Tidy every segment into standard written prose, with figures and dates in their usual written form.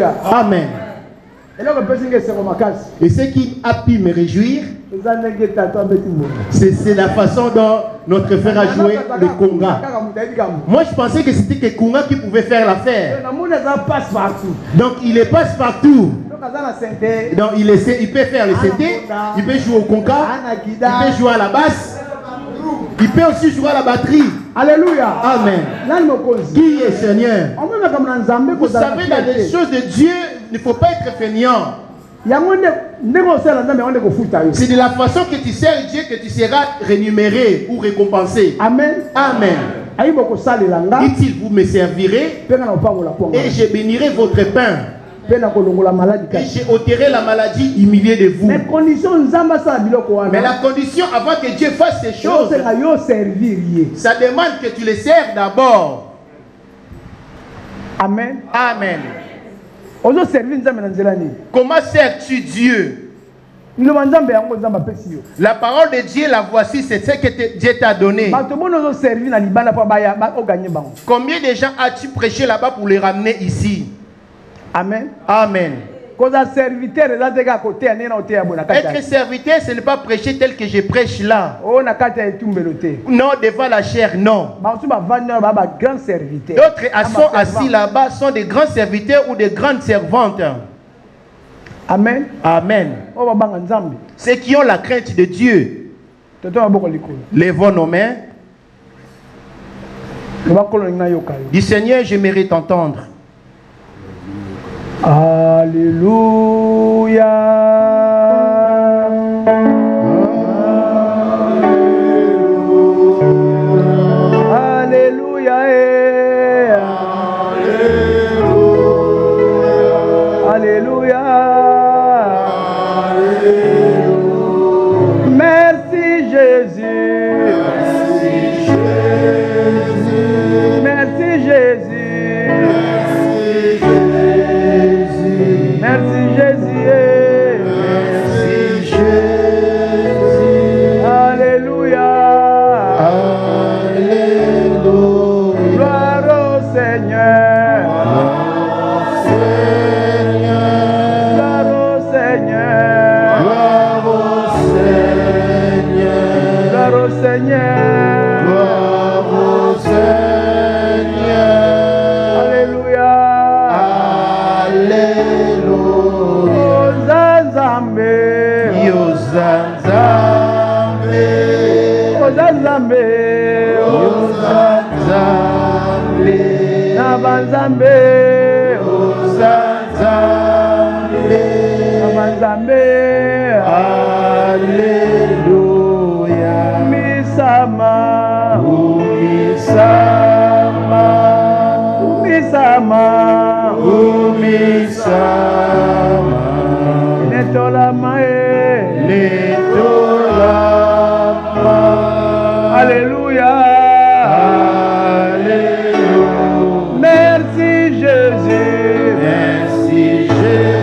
Alléluia. Amen. Et ce qui a pu me réjouir, c'est la façon dont notre frère a joué le conga. Moi, je pensais que c'était que Conga qui pouvait faire l'affaire. Donc, il est passe-partout. Donc, il peut faire le CT, il peut jouer au conga, il peut jouer à la basse, il peut aussi jouer à la batterie. Alléluia. Amen. Qui est Seigneur? Vous savez, dans les choses de Dieu, il ne faut pas être fainéant. C'est de la façon que tu sers Dieu que tu seras rémunéré ou récompensé. Amen. Amen. Dit-il, vous me servirez et je bénirai votre pain. Et j'ai ôterai la maladie humiliée de vous. Mais la condition avant que Dieu fasse ces choses, ça demande que tu les serves d'abord. Amen. Amen. Comment sers-tu Dieu? La parole de Dieu, la voici, c'est ce que Dieu t'a donné. Combien de gens as-tu prêché là-bas pour les ramener ici? Amen. Amen. Être serviteur, ce n'est pas prêcher tel que je prêche là. Non, devant la chair, non. D'autres sont assis là-bas, sont des grands serviteurs ou des grandes servantes. Amen. Amen. Ceux qui ont la crainte de Dieu, lèvons nos mains. Du Seigneur, j'aimerais t'entendre. Alléluia. Alléluia. Alléluia. Merci Jésus. Merci Jésus. Merci Jésus. Merci Jésus. Alléluia. Alléluia. Gloire au Seigneur. Gloire au Seigneur. Gloire au Seigneur. Gloire au Seigneur. Gloire au Seigneur. Alléluia. Alléluia. Ozanzambe. Ozanzambe. Ozanzambe. Ozanzambe. Nabanzambe. Ozanzambe. Nabanzambe. Alléluia. Umisama. Umisama. Umisama. Umisama. Netolama. Netolama. Alléluia. Alléluia. Merci Jésus. Merci Jésus.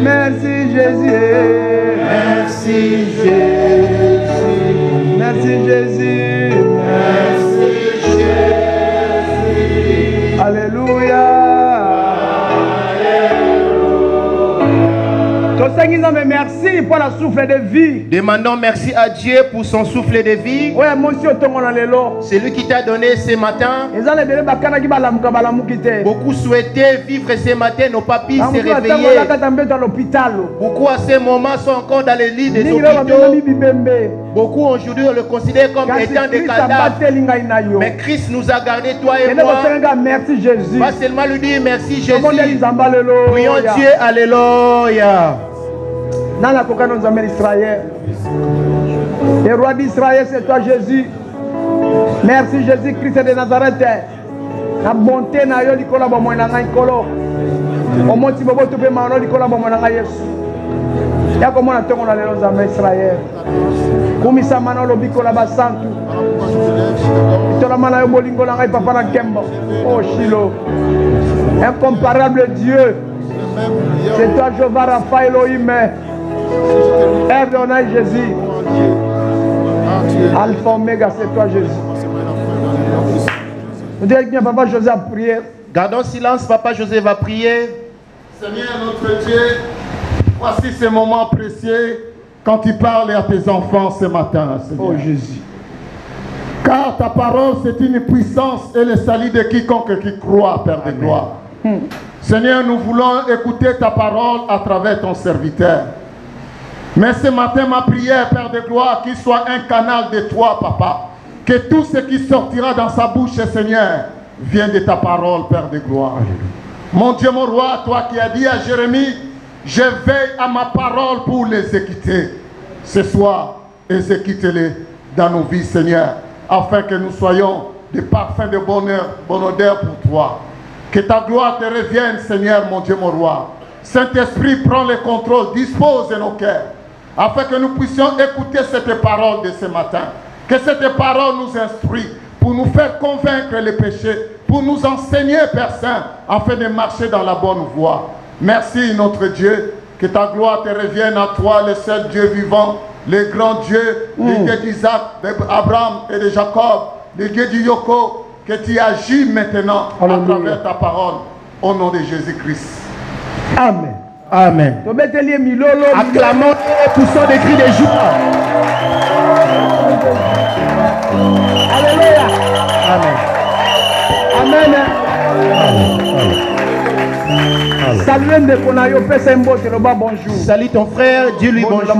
Merci Jésus. Merci Jésus. Merci Jésus. Merci Jésus. Alléluia. Merci pour la souffle de vie. Demandons merci à Dieu pour son souffle de vie. C'est lui qui t'a donné ce matin. Beaucoup souhaitaient vivre ce matin, n'ont pas pu se réveiller. Beaucoup à ce moment sont encore dans les lits des hôpitaux. Beaucoup aujourd'hui on le considère comme étant des cadavres. Mais Christ nous a gardés, toi et moi. Merci Jésus. Pas seulement lui dire merci Jésus. Prions Dieu, alléluia. Dans la coca nous amène Israël. Le roi d'Israël, c'est toi Jésus. Merci Jésus-Christ de Nazareth. La bonté na yo likola ba moina ngai kolo. O moti bobo to be ma no likola ba moina ngai Yesu. Ya ko mona tongo na lelo zambe Israël. Kumisa manolo bikola ba santu. Itola mana yo bolingo na ngai papa na kembo. Oh Shilo. Incomparable Dieu. C'est toi Jéhovah Rapha Elohim. Adonai Jésus. Alpha Omega, c'est toi Jésus. Vous dites bien, papa José a prié. Gardons silence, Papa José va prier. Seigneur notre Dieu, voici ces moments précieux quand tu parles à tes enfants ce matin, Seigneur. Oh Jésus. Car ta parole, c'est une puissance et le salut de quiconque qui croit, Père de gloire. Seigneur, nous voulons écouter ta parole à travers ton serviteur. Mais ce matin, ma prière, Père de gloire, qu'il soit un canal de toi, Papa. Que tout ce qui sortira dans sa bouche, Seigneur, vienne de ta parole, Père de gloire. Mon Dieu, mon roi, toi qui as dit à Jérémie, je veille à ma parole pour l'exécuter. Ce soir, exécute-les dans nos vies, Seigneur, afin que nous soyons des parfums de bonheur, bonne odeur pour toi. Que ta gloire te revienne, Seigneur, mon Dieu, mon roi. Saint-Esprit, prends le contrôle, dispose de nos cœurs, afin que nous puissions écouter cette parole de ce matin. Que cette parole nous instruit pour nous faire convaincre les péchés, pour nous enseigner, Père Saint, afin de marcher dans la bonne voie. Merci, notre Dieu. Que ta gloire te revienne à toi, le seul Dieu vivant, le grand Dieu, le Dieu d'Isaac, d'Abraham et de Jacob, le Dieu du Yoko, que tu agis maintenant à travers ta parole, au nom de Jésus-Christ. Amen. Amen. Acclamons et poussons des cris de joie. Alléluia. Amen. Amen. Amen. Salut Ndekonayo, pesa mbote le bas bonjour. Salut ton frère, dis-lui bonjour.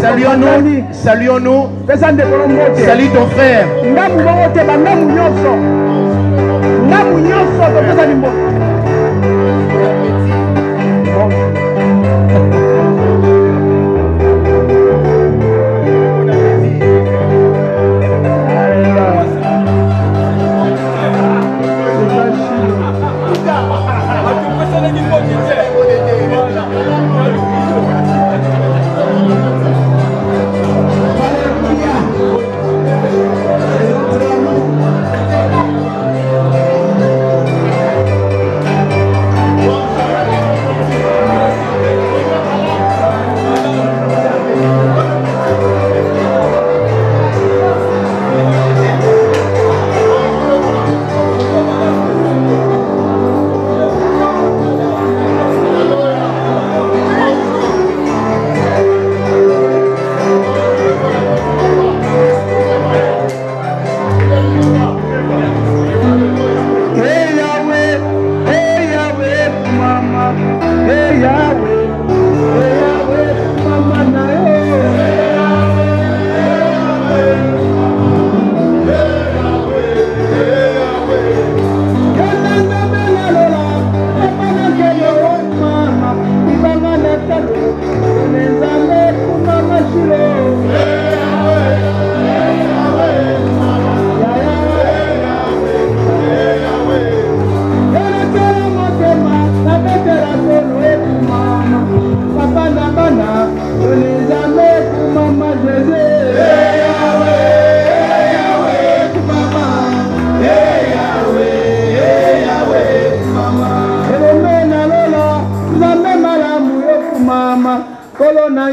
Saluons-nous. Saluons-nous. Pesa Ndekono mbote. Salut ton frère. Ngamu bangote ba ngamu nyonso. Ngamu nyonso to pesa ni mbote.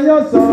Yesu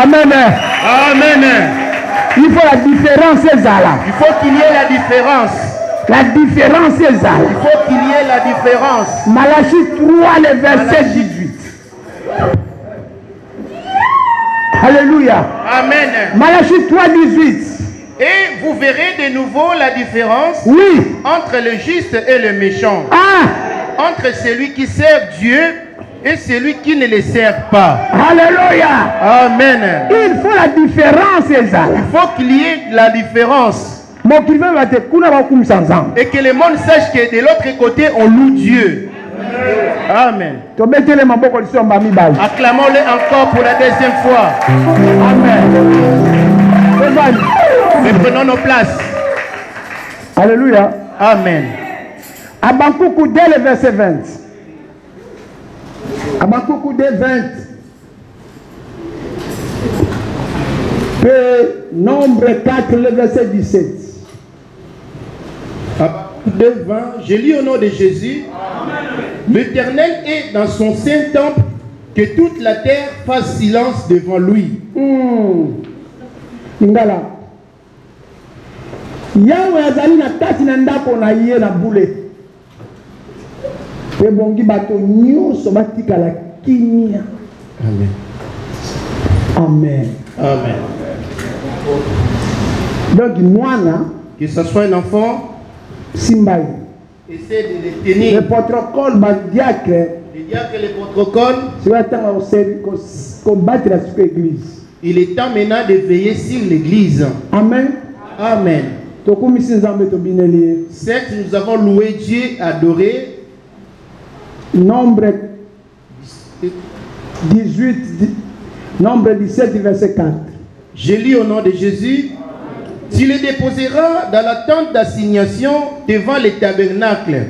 Amen. Amen. Il faut la différence, Ezala. Il faut qu'il y ait la différence. La différence, Ezala. Il faut qu'il y ait la différence. Malachie 3, le verset 18. Alléluia. Amen. Malachie 3, 18. Et vous verrez de nouveau la différence entre le juste et le méchant. Entre celui qui sert Dieu et celui qui ne le sert pas. Alléluia. Amen. Il faut la différence, Ezala. Il faut qu'il y ait la différence. Et que le monde sache que de l'autre côté, on loue Dieu. Amen. Acclamons-le encore pour la deuxième fois. Amen. Et prenons nos places. Alléluia. Amen. Habakkuk 2, le verset 20. Habakkuk 2, 20. Nombre 4, le verset 17. Habakkuk 2, 20. Je lis au nom de Jésus. L'Éternel est dans son saint temple, que toute la terre fasse silence devant lui. Ingala. Yahweh azali na kati na ndako na ye na bule. Pe bongi bato nyonso batikala kimia. Amen. Amen. Amen. Donc mwana, que ce soit un enfant, simbaï. Essaie de les tenir. Le protocole ba diacre. Les diacres et les protocoles. Il est temps maintenant de veiller sur l'église. Amen. Amen. Certes, nous avons loué Dieu, adoré. Nombre 18, nombre 17, verset 4. Je lis au nom de Jésus. Tu les déposeras dans la tente d'assignation devant les tabernacles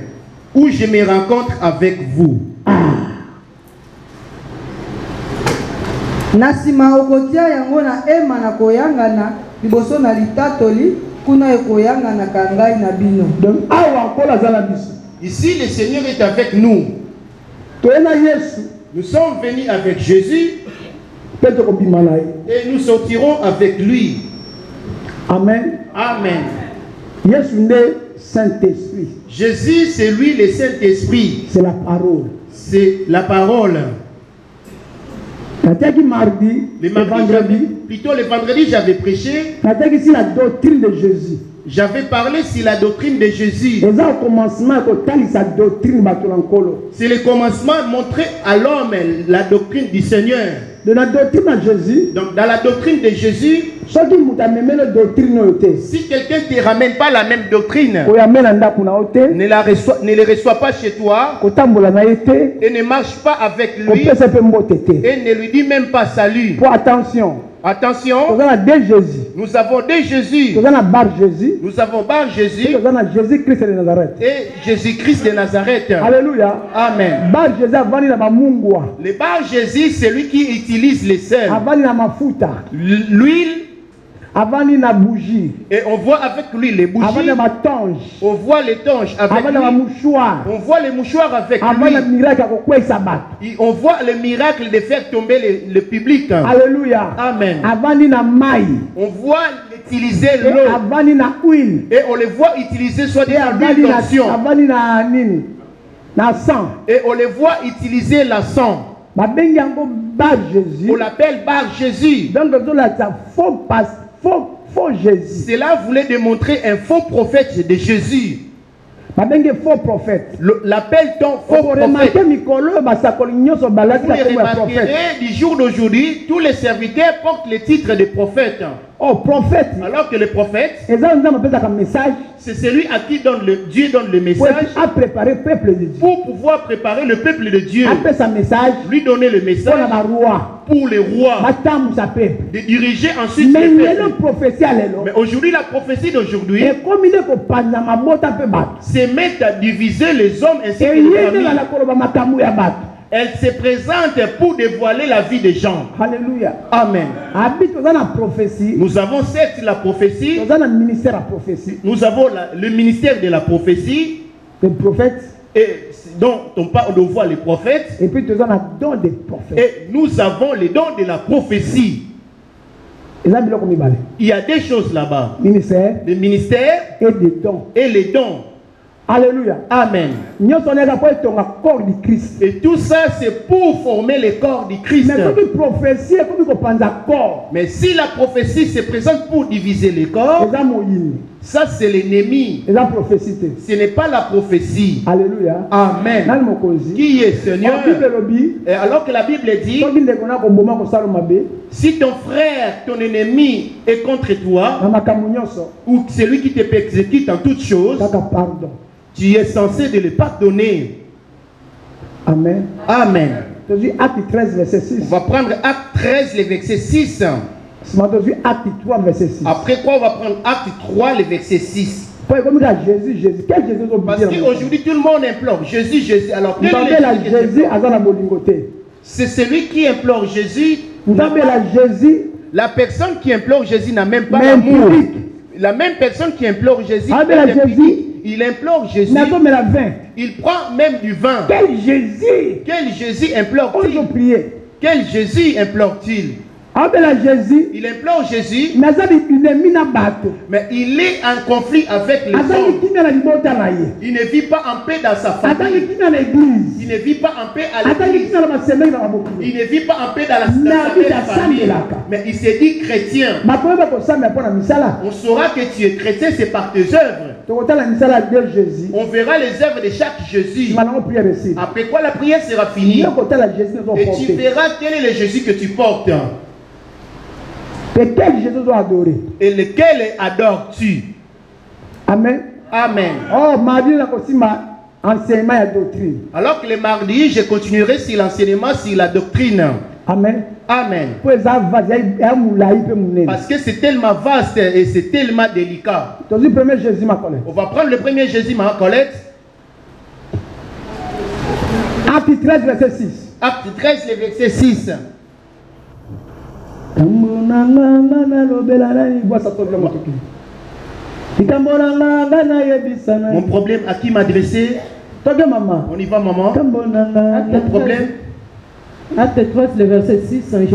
où je me rencontre avec vous. Nasima okotia yango na ema na koyangana liboso na litatoli kuna ekoyangana kangai na bino. Donc awa kola zala biso. Ici le Seigneur est avec nous. Toena Yesu. Nous sommes venus avec Jésus et nous sortirons avec lui. Amen. Amen. Yesu nde Saint-Esprit. Jésus c'est lui le Saint-Esprit. C'est la parole. C'est la parole. Mardi, le vendredi, plutôt le vendredi, j'avais prêché. C'est la doctrine de Jésus. J'avais parlé sur la doctrine de Jésus. C'est le commencement de montrer à l'homme la doctrine du Seigneur. De la doctrine de Jésus. Donc dans la doctrine de Jésus, si quelqu'un ne te ramène pas la même doctrine, ne le reçoit pas chez toi, et ne marche pas avec lui, et ne lui dit même pas salut. Attention. Attention, nous avons deux Jésus. Nous avons bar Jésus et Jésus-Christ de Nazareth. Alléluia. Amen. Le bar Jésus, c'est lui qui utilise les sels, l'huile, et on voit avec lui les bougies, on voit les tonges avec lui, on voit les mouchoirs avec lui, on voit le miracle de faire tomber le public. Alléluia. Amen. On voit utiliser l'eau et on les voit utiliser soit des l'huile d'onction, et on les voit utiliser la sang. On l'appelle bar Jésus. Faux Jésus. Cela voulait démontrer un faux prophète de Jésus. Faux prophète. L'appelle-t-on faux prophète? Vous les remarquerez du jour d'aujourd'hui, tous les serviteurs portent le titre de prophète. Oh, prophète. Alors que le prophète, c'est celui à qui Dieu donne le message pour pouvoir préparer le peuple de Dieu. Lui donner le message pour les rois, de diriger ensuite les peuples. Mais aujourd'hui, la prophétie d'aujourd'hui, c'est mettre à diviser les hommes ainsi que les familles. Elle se présente pour dévoiler la vie des gens. Alléluia. Amen. Nous avons certes la prophétie. Nous avons le ministère de la prophétie. Le prophète. Et donc on voit les prophètes. Et puis nous avons le don des prophètes. Et nous avons les dons de la prophétie. Il y a des choses là-bas. Le ministère et les dons. Alléluia. Amen. Et tout ça, c'est pour former le corps du Christ. Mais si la prophétie se présente pour diviser le corps, ça c'est l'ennemi. Ce n'est pas la prophétie. Alléluia. Amen. Qui est Seigneur? Et alors que la Bible dit, si ton frère, ton ennemi est contre toi, ou celui qui te persécute en toutes choses, tu es censé de le pardonner. Amen. Amen. Acte 13, verset 6. On va prendre Acte 13, le verset 6. Acte 3, verset 6. Après quoi, on va prendre Acte 3, le verset 6. Jésus, Jésus. Quel Jésus? Parce qu'aujourd'hui, tout le monde implore Jésus, Jésus. Alors, quel est Jésus? C'est celui qui implore Jésus. La personne qui implore Jésus n'a même pas l'amour. La même personne qui implore Jésus, il implore Jésus. Il prend même du vin. Quel Jésus? Quel Jésus implore-t-il? Quel Jésus implore-t-il? Il implore Jésus, mais il est en conflit avec les hommes. Il ne vit pas en paix dans sa famille. Il ne vit pas en paix à l'église. Il ne vit pas en paix dans sa famille. Mais il s'est dit chrétien. On saura que tu es chrétien, c'est par tes œuvres. On verra les œuvres de chaque Jésus. Après quoi la prière sera finie. Et tu verras quel est le Jésus que tu portes. Et quel Jésus doit adorer? Et lequel adores-tu? Amen. Amen. Oh, mardi, on a aussi enseignement et doctrine. Alors que le mardi, je continuerai sur l'enseignement sur la doctrine. Amen. Amen. Parce que c'est tellement vaste et c'est tellement délicat. On va prendre le premier Jésus, ma Colette. Acte 13, verset 6. Acte 13, le verset 6. Mon problème, à qui m'adresser? On y va, maman. Mon problème. Acte 13, le verset 6, Ça ne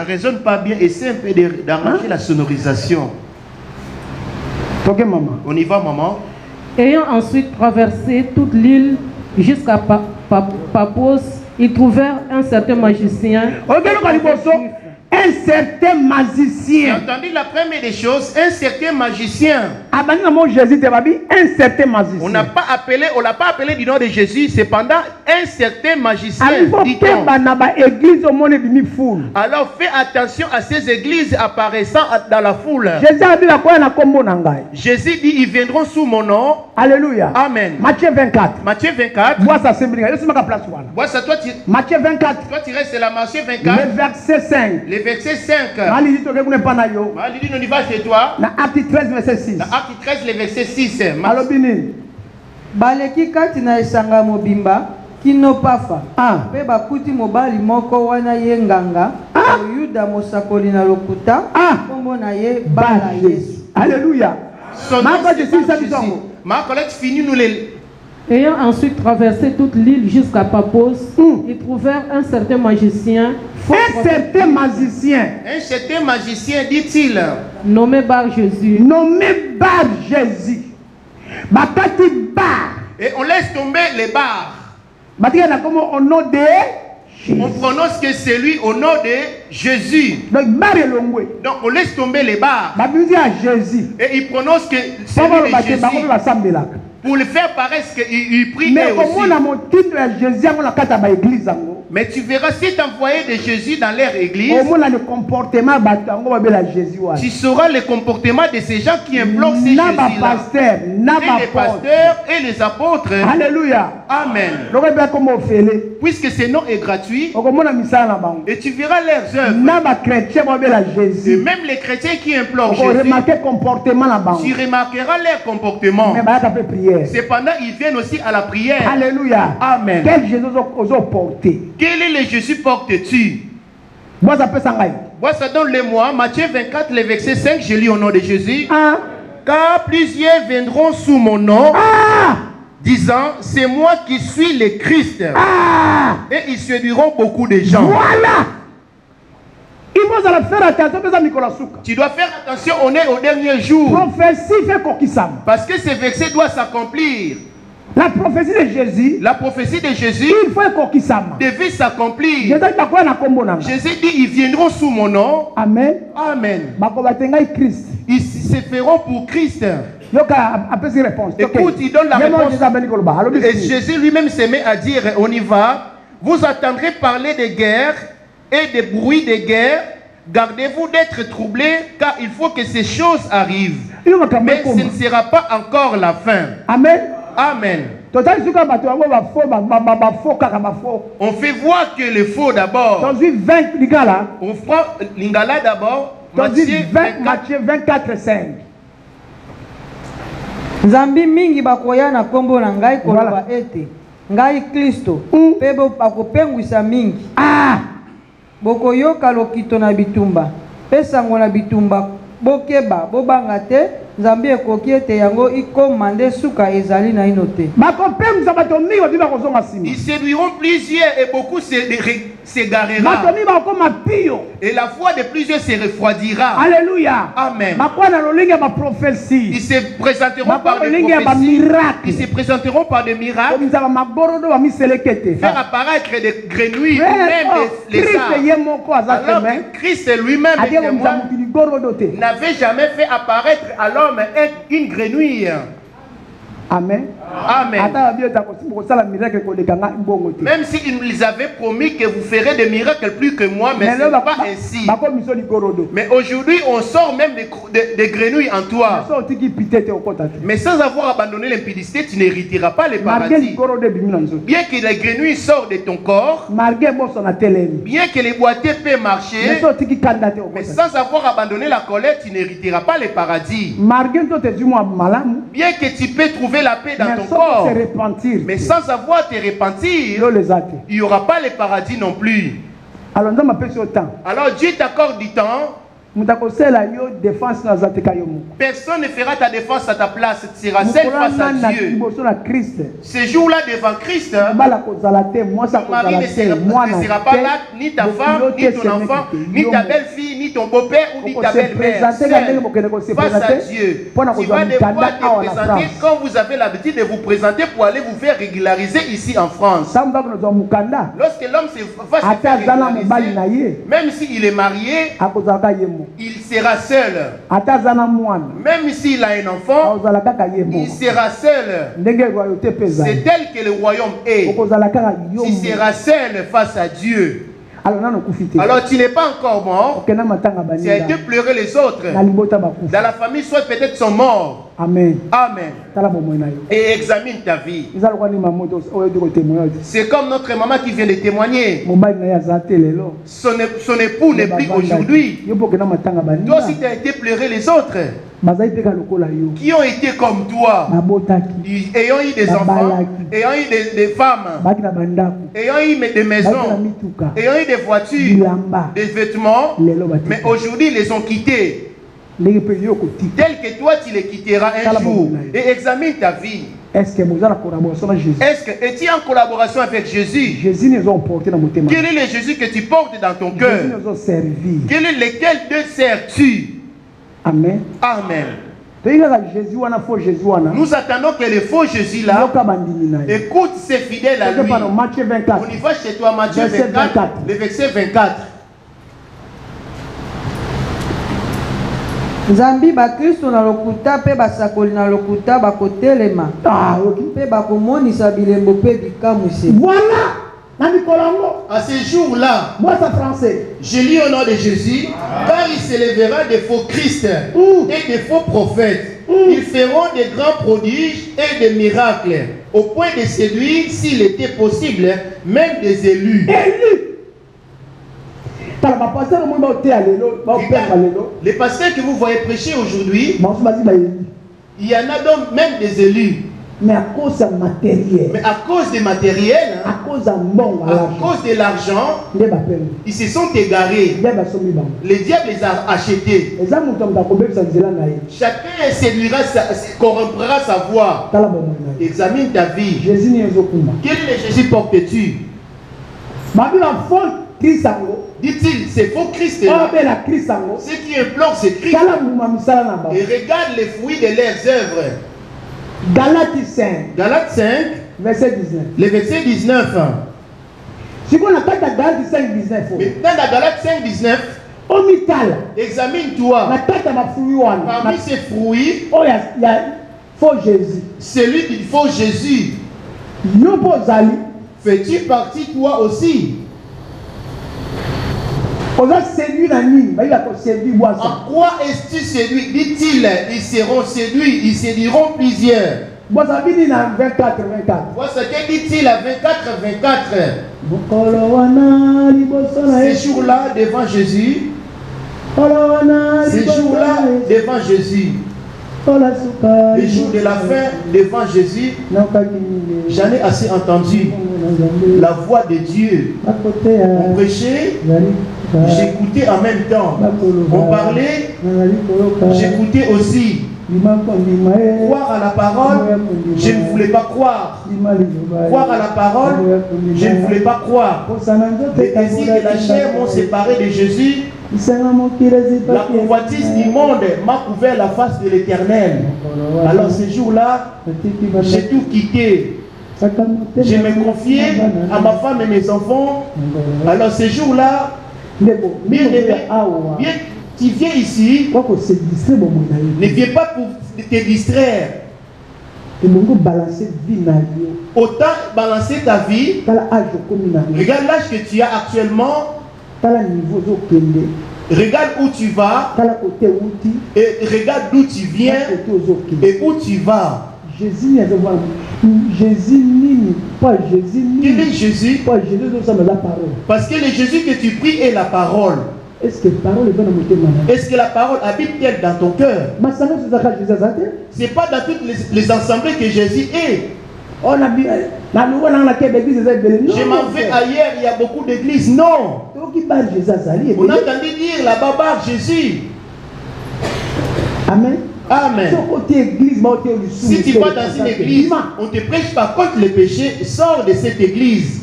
résonne pas bien. Essaie un peu d'arranger la sonorisation. On y va, maman. Ayant ensuite traversé toute l'île jusqu'à Papos, ils trouvèrent un certain magicien. Un certain magicien. J'ai entendu la première des choses, un certain magicien. Un certain magicien. On l'a pas appelé du nom de Jésus, cependant un certain magicien. Alors fais attention à ces églises apparaissant dans la foule. Jésus dit, ils viendront sous mon nom. Alléluia. Amen. Matthieu 24. Matthieu 24. Matthieu 24. Toi tu restes là, Matthieu 24. Le verset 5. Le verset 5. Malidi, on y va chez toi. Acte 13, verset 6. Acte 13, le verset 6. Alobini. Baleki kati na esanga mobimba kino pafa. Pe bakuti mobali moko wana ye nganga. Yuda mosakoli na lokuta. Kombo na ye bala Yesu. Alléluia. Ma collègue finit nous les. Ayant ensuite traversé toute l'île jusqu'à Papos, ils trouvèrent un certain magicien. Un certain magicien, dit-il. Nommé Bar Jésus. Et on laisse tomber les bars. On prononce que c'est lui au nom de Jésus. Donc on laisse tomber les bars. Et il prononce que c'est lui de Jésus. Pour le faire paraître qu'il prie aussi. Mais tu verras si tu envoyais de Jésus dans leur église, tu sauras le comportement de ces gens qui implorent ces Jésus-là. Et les pasteurs et les apôtres. Alléluia. Amen. Puisque ce nom est gratuit, et tu verras leurs œuvres. Et même les chrétiens qui implorent Jésus, tu remarqueras leur comportement. Cependant, ils viennent aussi à la prière. Alléluia. Amen. Quel Jésus ont porté? Quel est le Jésus portes-tu? Moi, ça donne le moi. Matthieu 24, le verset 5, je lis au nom de Jésus. Car plusieurs viendront sous mon nom, disant, c'est moi qui suis le Christ. Et ils séduiront beaucoup de gens. Voilà. Il faut faire attention. Tu dois faire attention, on est au dernier jour. Prophétie fait coquissam. Parce que ce verset doit s'accomplir. La prophétie de Jésus. La prophétie de Jésus. Il faut coquissam. Devait s'accomplir. Jésus dit, ils viendront sous mon nom. Amen. Amen. Christ. Ils se feront pour Christ. Écoute, il donne la réponse. Et Jésus lui-même se met à dire, on y va. Vous entendrez parler de guerre et des bruits de guerre. Gardez-vous d'être troublés, car il faut que ces choses arrivent. Mais ce ne sera pas encore la fin. Amen. Amen. On fait voir que le faux d'abord. On prend Lingala d'abord. Matthieu 24:5. Nzambi mingi bakoya na kombo na ngai koloba ete ngai Kristo pe bakopengwisa mingi. Bokoyoka lokito na bitumba pe sango na bitumba bokeba bobanga te Nzambi ekoki ete yango ikoma nde suka ezali na ino te. Ils séduiront plusieurs et beaucoup s'égarera. Et la foi de plusieurs se refroidira. Alléluia. Amen. Ils se présenteront par des prophéties. Ils se présenteront par des miracles. Faire apparaître des grenouilles ou même les arbres. Alors que Christ lui-même n'avait jamais fait apparaître à l'homme une grenouille. Amen. Amen. Même s'il nous avait promis que vous ferez des miracles plus que moi, mais ce n'est pas ainsi. Mais aujourd'hui, on sort même des grenouilles en toi. Mais sans avoir abandonné l'impudicité, tu n'hériteras pas les paradis. Bien que les grenouilles sortent de ton corps, bien que les boiteux peuvent marcher, mais sans avoir abandonné la colère, tu n'hériteras pas les paradis. Bien que tu peux trouver la paix dans ton corps, mais sans avoir te repentir, il n'y aura pas le paradis non plus. Alors Dieu t'accorde du temps. Personne ne fera ta défense à ta place. Tu seras seul face à Dieu. Ce jour-là devant Christ, ton mari ne sera pas là, ni ta femme, ni ton enfant, ni ta belle-fille, ni ton beau-père ou ni ta belle-mère. Face à Dieu, tu vas devoir te présenter comme vous avez l'habitude de vous présenter pour aller vous faire régulariser ici en France. Lorsque l'homme va se faire régulariser, même s'il est marié, il sera seul. Même s'il a un enfant, il sera seul. C'est tel que le royaume est. Il sera seul face à Dieu. Alors tu n'es pas encore mort. Tu as été pleurer les autres. Dans la famille, soit peut-être sont morts. Amen. Amen. Et examine ta vie. C'est comme notre maman qui vient de témoigner. Son époux n'est plus aujourd'hui. Toi aussi tu as été pleurer les autres qui ont été comme toi, ayant eu des enfants, ayant eu des femmes, ayant eu des maisons, ayant eu des voitures, des vêtements, mais aujourd'hui ils les ont quittés. Tel que toi tu les quitteras un jour. Et examine ta vie. Est-ce que es-tu en collaboration avec Jésus? Quel est le Jésus que tu portes dans ton cœur? Lequel de sers-tu? Amen. Amen. Nous attendons que le faux Jésus là écoute ses fidèles à lui. On y va chez toi, Matthieu 24, le verset 24. Nzambi ba Kristo na lokuta pe basakoli na lokuta bakotelema pe bakomonisa bilembo pe bikamwisi. Voilà. À ce jour-là, moi c'est français. Je lis au nom de Jésus, car il s'élèvera des faux Christ et des faux prophètes. Ils feront des grands prodiges et des miracles, au point de séduire, s'il était possible, même des élus. Les pasteurs que vous voyez prêcher aujourd'hui, il y en a même des élus. Mais à cause du matériel. Mais à cause du matériel, à cause de l'argent, ils se sont égarés. Le diable les a achetés. Chacun séduira, corrompra sa voix. Examine ta vie. Quel Jésus portes-tu? Dit-il, c'est faux Christ. Ceux qui implorent ce Christ. Et regarde les fruits de leurs œuvres. Galates 5. Galates 5. Verset 19. Le verset 19. Si on a pas Galates 5, 19. Mais dans la Galates 5, 19. Examine-toi. Parmi ces fruits, il y a faux Jésus. Celui du faux Jésus. Fais-tu partie toi aussi? En quoi est-tu séduit? Dit-il, ils seront séduits, ils séduiront plusieurs. Voici ce que dit-il à 24. Ces jours-là devant Jésus. Ces jours-là devant Jésus. Les jours de la fin devant Jésus, j'en ai assez entendu la voix de Dieu. On prêchait, j'écoutais en même temps. On parlait, j'écoutais aussi. Croire à la parole, je ne voulais pas croire. Croire à la parole, je ne voulais pas croire. Les désirs de la chair m'ont séparé de Jésus. La convoitise du monde m'a couvert la face de l'Éternel. Alors ce jour-là, j'ai tout quitté. Je me confiais à ma femme et mes enfants. Alors ce jour-là, bien aimé, bien, tu viens ici, ne viens pas pour te distraire. Autant balancer ta vie. Regarde l'âge que tu as actuellement. Regarde où tu vas. Et regarde d'où tu viens et où tu vas. Jésus, pas Jésus. Quel est Jésus? Parce que le Jésus que tu pries est la parole. Est-ce que la parole habite-t-elle dans ton cœur? C'est pas dans toutes les assemblées que Jésus est. Je m'en vais ailleurs, il y a beaucoup d'églises. Non. On a entendu dire là-bas Jésus. Amen. Amen. Si tu vas dans une église, on te prêche par contre les péchés, sors de cette église.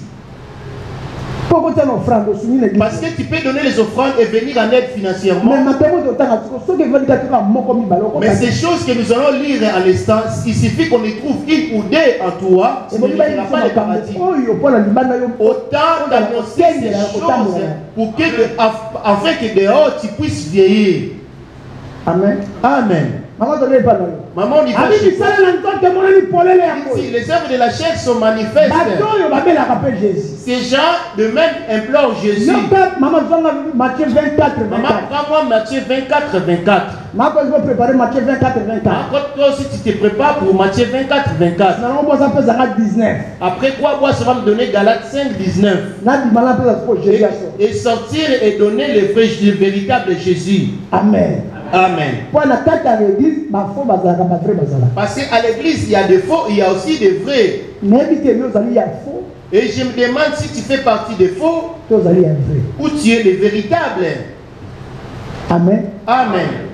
Parce que tu peux donner les offrandes et venir en aide financièrement. Mais ces choses que nous allons lire à l'instant, il suffit qu'on y trouve une ou deux en toi, tu ne verras pas le paradis. Autant d'annoncer ces choses pour que, afin que dehors tu puisses vieillir. Amen. Amen. Maman, on y va. Les œuvres de la chair sont manifestes. Ces gens de même implorent Jésus. Maman, prends-moi Matthieu 24. Toi aussi tu te prépares pour Matthieu 24. Après quoi, moi, ça va me donner Galates 5:19. Et sortir et donner le véritable Jésus. Amen. Amen. Parce qu'à l'église, il y a des faux, il y a aussi des vrais. Et je me demande si tu fais partie des faux ou tu es le véritable. Amen. Amen.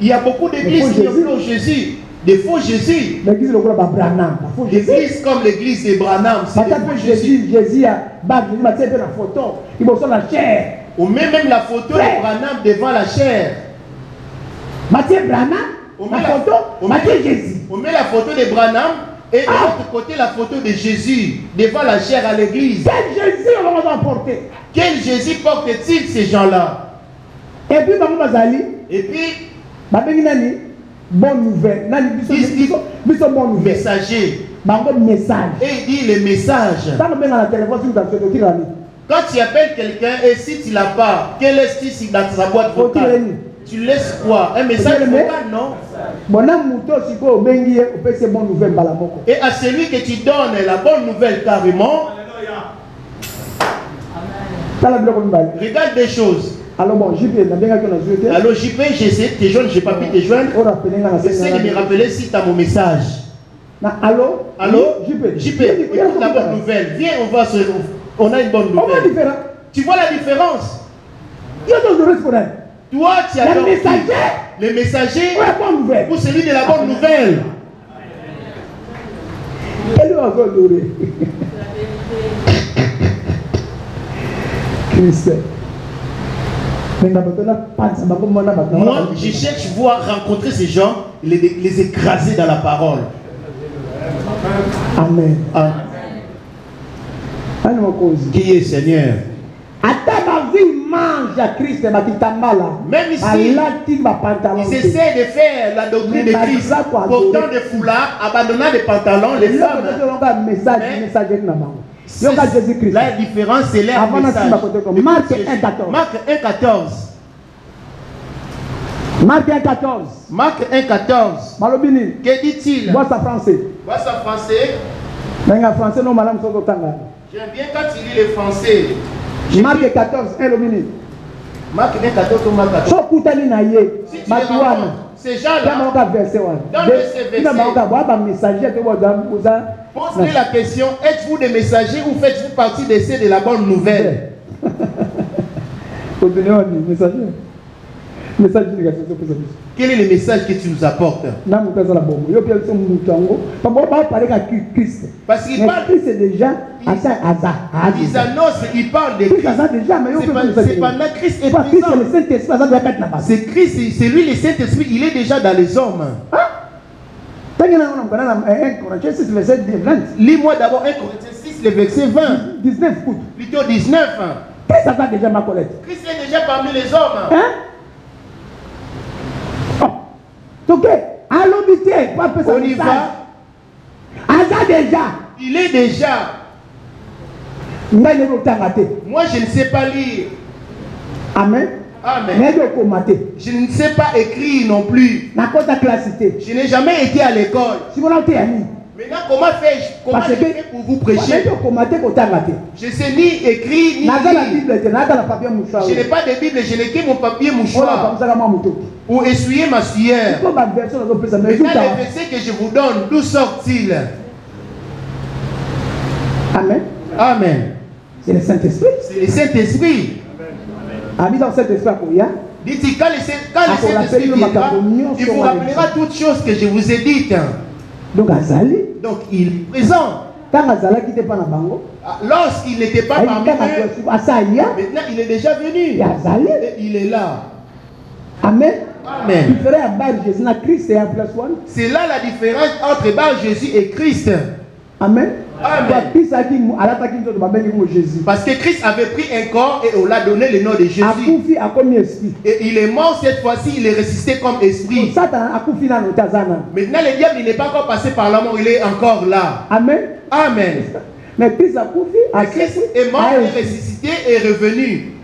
Il y a beaucoup d'églises qui implorent Jésus. Des faux Jésus. L'église comme l'église de Branham. C'est des faux Jésus. On met même la photo de Branham devant la chair. Matthieu Branham, on met la photo de Branham et de l'autre côté la photo de Jésus devant la chair à l'église. Quel Jésus on va porter? Quel Jésus portent-ils ces gens-là? Et puis, bonne nouvelle. Messager. Message. Et il dit le message. Quand tu appelles quelqu'un et si tu l'as pas, quel est-ce dans sa boîte vocale? Tu laisses quoi? Un message vocal, non? Et à celui que tu donnes la bonne nouvelle carrément, regarde des choses. Alors bon, JP, alors JP, j'essaie de te joindre, je n'ai pas pu te joindre. J'essaie de me rappeler si tu as mon message. Allô? Allô? JP, écoute la bonne nouvelle. Viens, on a une bonne nouvelle. Tu vois la différence? Toi, tu as le messager ou celui de la bonne nouvelle. Moi, je cherche voir rencontrer ces gens, les écraser dans la parole. Amen. Qui est Seigneur? Même ici, ils essaient de faire la doctrine de Christ, portant des foulards, abandonnant des pantalons, les femmes. yoka Jésus-Christ. La différence, c'est l'air Avant message. Marc 1,14. Marc 1,14. Marc 1,14. Marc 1,14. Malobini. Que dit-il? Vois ça français. Vois ça français. Menga français non madame Soto Tanga. J'aime bien quand il lit le français. Marc 14, 1 Lobini. Marc 1,14 ou Marc 14. Sokutani na ye. Si tu les rencontres, ces gens-là, dans ce verset, posez la question, êtes-vous des messagers ou faites-vous partie de ceux de la bonne nouvelle? Quel est le message que tu nous apportes? Parce qu'il parle, ils annoncent, ils parlent de Christ. C'est pendant Christ est présent. C'est Christ, c'est lui le Saint-Esprit, il est déjà dans les hommes. Lis-moi d'abord 1 Corinthiens 6, le verset 20. 19. Plutôt 19. Christ a déjà ma collègue. Christ est déjà parmi les hommes. Hein? Ok, on y va. Déjà. Il est déjà. Moi, je ne sais pas lire. Amen. Amen. Je ne sais pas écrire non plus. Je n'ai jamais été à l'école. Maintenant, comment faire pour vous prêcher? Je sais ni écrire, ni lire. Je n'ai pas de Bible, je n'ai que mon papier mouchoir. Ou essuyer ma sueur. Maintenant, les versets que je vous donne, d'où sortent-ils? Amen. Amen. C'est le Saint-Esprit. C'est le Saint-Esprit. Amis dans Saint-Esprit, dites-il, quand le Saint-Esprit viendra, il vous rappellera toutes choses que je vous ai dites. Donc il est présent. Lorsqu'il n'était pas parmi eux, maintenant il est déjà venu. Et il est là. Amen. Amen. C'est là la différence entre Bar Jésus et Christ. Amen. Amen. Parce que Christ avait pris un corps et on l'a donné le nom de Jésus. Et il est mort cette fois-ci, il est ressuscité comme esprit. Maintenant le diable il n'est pas encore passé par la mort, il est encore là. Amen. Amen. Mais Christ est mort, est ressuscité et revenu.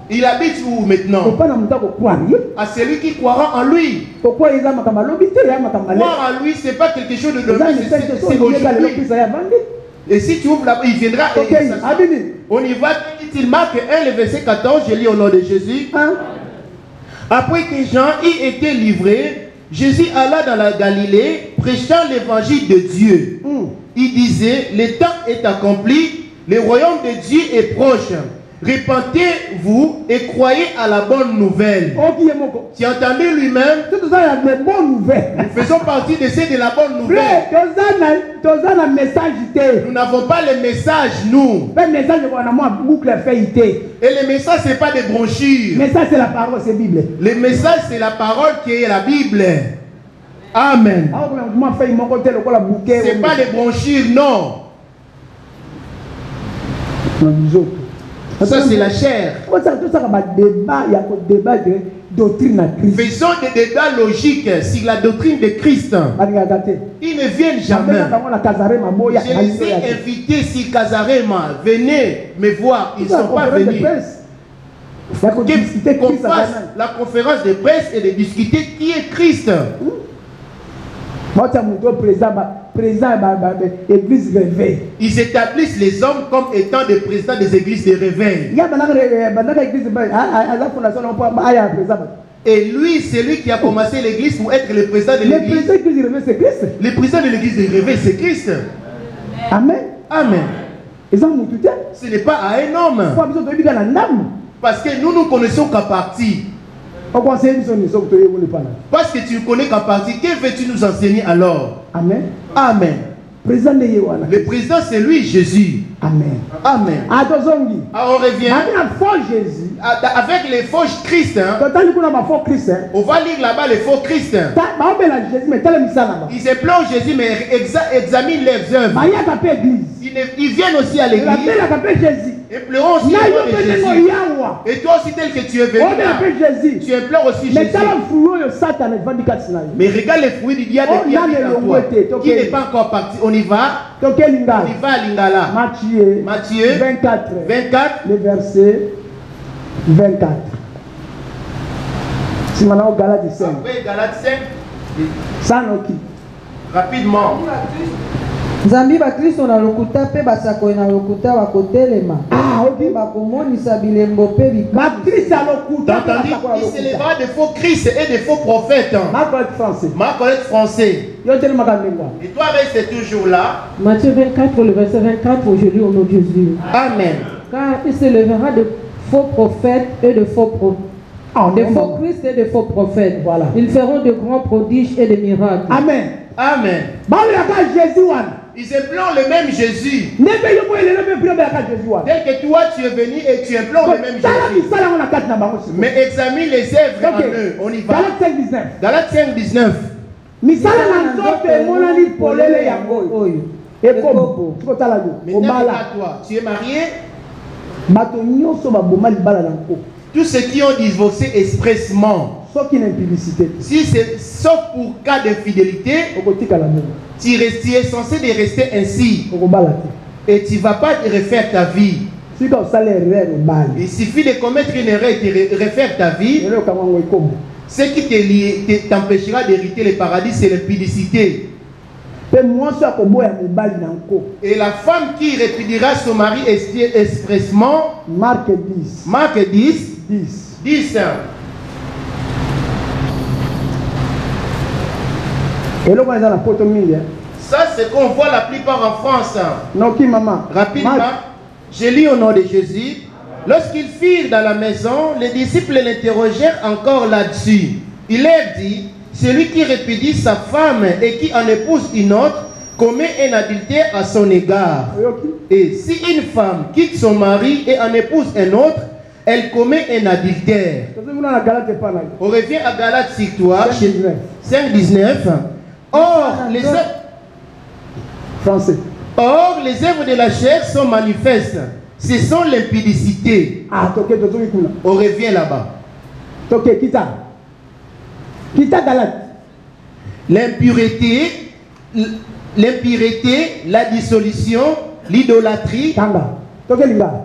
Il habite où maintenant? À celui qui croira en lui. Croire en lui, ce n'est pas quelque chose de demain, c'est aujourd'hui. Et si tu ouvres là-bas, il viendra et on y va. Il marque 1, le verset 14, je lis au nom de Jésus. Après que Jean y était livré, Jésus alla dans la Galilée, prêchant l'évangile de Dieu. Il disait, le temps est accompli, le royaume de Dieu est proche. Répentez-vous et croyez à la bonne nouvelle. Tu as entendu lui-même? Nous faisons partie de ceux de la bonne nouvelle. Nous n'avons pas le message, nous. Et le message, ce n'est pas des brochures. Le message, c'est la parole qui est la Bible. Amen. Ce n'est pas des brochures, non. Ça, c'est la chair. Faisons des débats logiques sur la doctrine de Christ. Ils ne viennent jamais. Je les ai invités sur Casarema. Venez me voir. Ils ne sont pas venus. Qu'on fasse la conférence de presse et de discuter qui est Christ. Ils établissent les hommes comme étant des présidents des églises de réveil. Et lui, c'est lui qui a commencé l'église pour être le président de l'église. Le président de l'église de réveil, c'est Christ. Amen. Amen. Ce n'est pas à un homme. Parce que nous connaissons qu'à partie. Parce que tu ne connais qu'à partie, que veux-tu nous enseigner alors? Amen. Amen. Le président, c'est lui, Jésus. Amen. Amen. On revient avec les faux Christ. On va lire là-bas les faux Christ. Ils implorent Jésus, mais examinent leurs œuvres. Ils viennent aussi à l'église. Et pleurons aussi le nom de Jésus. Et toi aussi tel que tu es venu là, tu implores aussi Jésus. Mais regarde les fruits du diable qui habitent en toi, qui n'est pas encore parti. On y va. On y va à Lingala. Matthieu 24, le verset 24. Si maintenant Galate 5. Après Galate 5. Sanoki. Rapidement. Nzambi ba Kristo na lokuta pe basako na lokuta bakotelema. Ok bakomonisa bilembo pe bika. Ba Kristo na lokuta. Il s'élèvera de faux Christ et de faux prophètes. Marc français. Marc français. Et toi reste toujours là. Matthieu 24, le verset 24, je lis au nom de Jésus. Amen. Car il s'élèvera de faux prophètes et de faux prophètes. De faux Christ et de faux prophètes. Voilà. Ils feront de grands prodiges et de miracles. Amen. Amen. Ils implorent le même Jésus. Tel que toi tu es venu et tu implores le même Jésus. Mais examine les œuvres en eux. On y va. Galates 5, 19. Maintenant toi, tu es marié. Tous ceux qui ont divorcé expressement, si c'est sauf pour cas d'infidélité, tu es censé de rester ainsi et tu ne vas pas te refaire ta vie. Il suffit de commettre une erreur et de refaire ta vie. Ce qui t'empêchera d'hériter le paradis, c'est l'impudicité. Et la femme qui répudiera son mari expressement, Marc 10. Marc 10. 10. Ça, c'est qu'on voit la plupart en France. Non, qui maman? Rapidement, je lis au nom de Jésus. Lorsqu'ils firent dans la maison, les disciples l'interrogèrent encore là-dessus. Il leur dit, celui qui répudie sa femme et qui en épouse une autre commet un adultère à son égard. Et si une femme quitte son mari et en épouse un autre, elle commet un adultère. On revient à Galates sur toi, 5:19. Or, les œuvres de la chair sont manifestes. Ce sont l'impudicité. On revient là-bas. L'impureté, la dissolution, l'idolâtrie.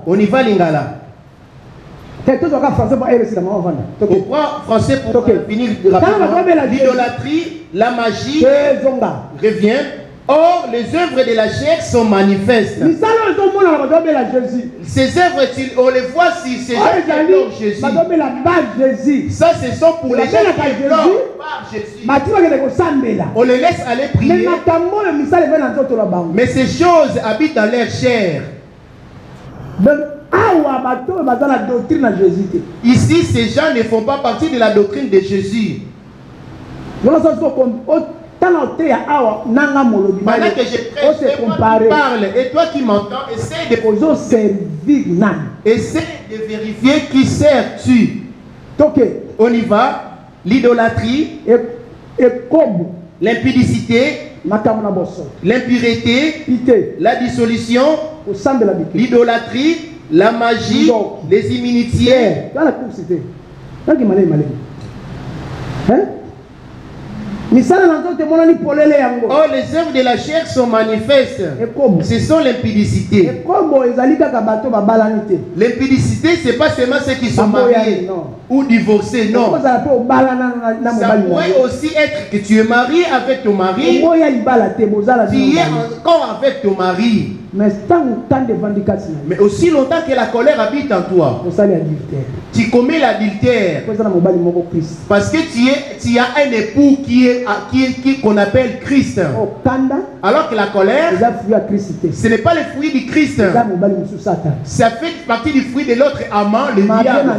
On y va, Lingala. Pourquoi français pour finir rapidement? L'idolâtrie, la magie revient. Or, les œuvres de la chair sont manifestes. Ces œuvres, on les voit si c'est Jésus. Ça, ce sont pour les gens qui implorent par Jésus. On les laisse aller prier. Mais ces choses habitent dans leur chair. Ici, ces gens ne font pas partie de la doctrine de Jésus. Pendant que je prêche, c'est moi qui parle et toi qui m'entends, essaie de vérifier qui sers-tu. On y va. L'idolâtrie, l'impudicité, l'impureté, la dissolution, l'idolâtrie, la magie, les inimitiés. Oh, les œuvres de la chair sont manifestes. Ce sont l'impudicité. L'impudicité, ce n'est pas seulement ceux qui sont mariés ou divorcés, non. Ça pourrait aussi être que tu es marié avec ton mari, tu es encore avec ton mari. Mais aussi longtemps que la colère habite en toi, tu commets l'adultère. Parce que tu as un époux qu'on appelle Christ. Alors que la colère, ce n'est pas le fruit du Christ. Ça fait partie du fruit de l'autre amant, le diable.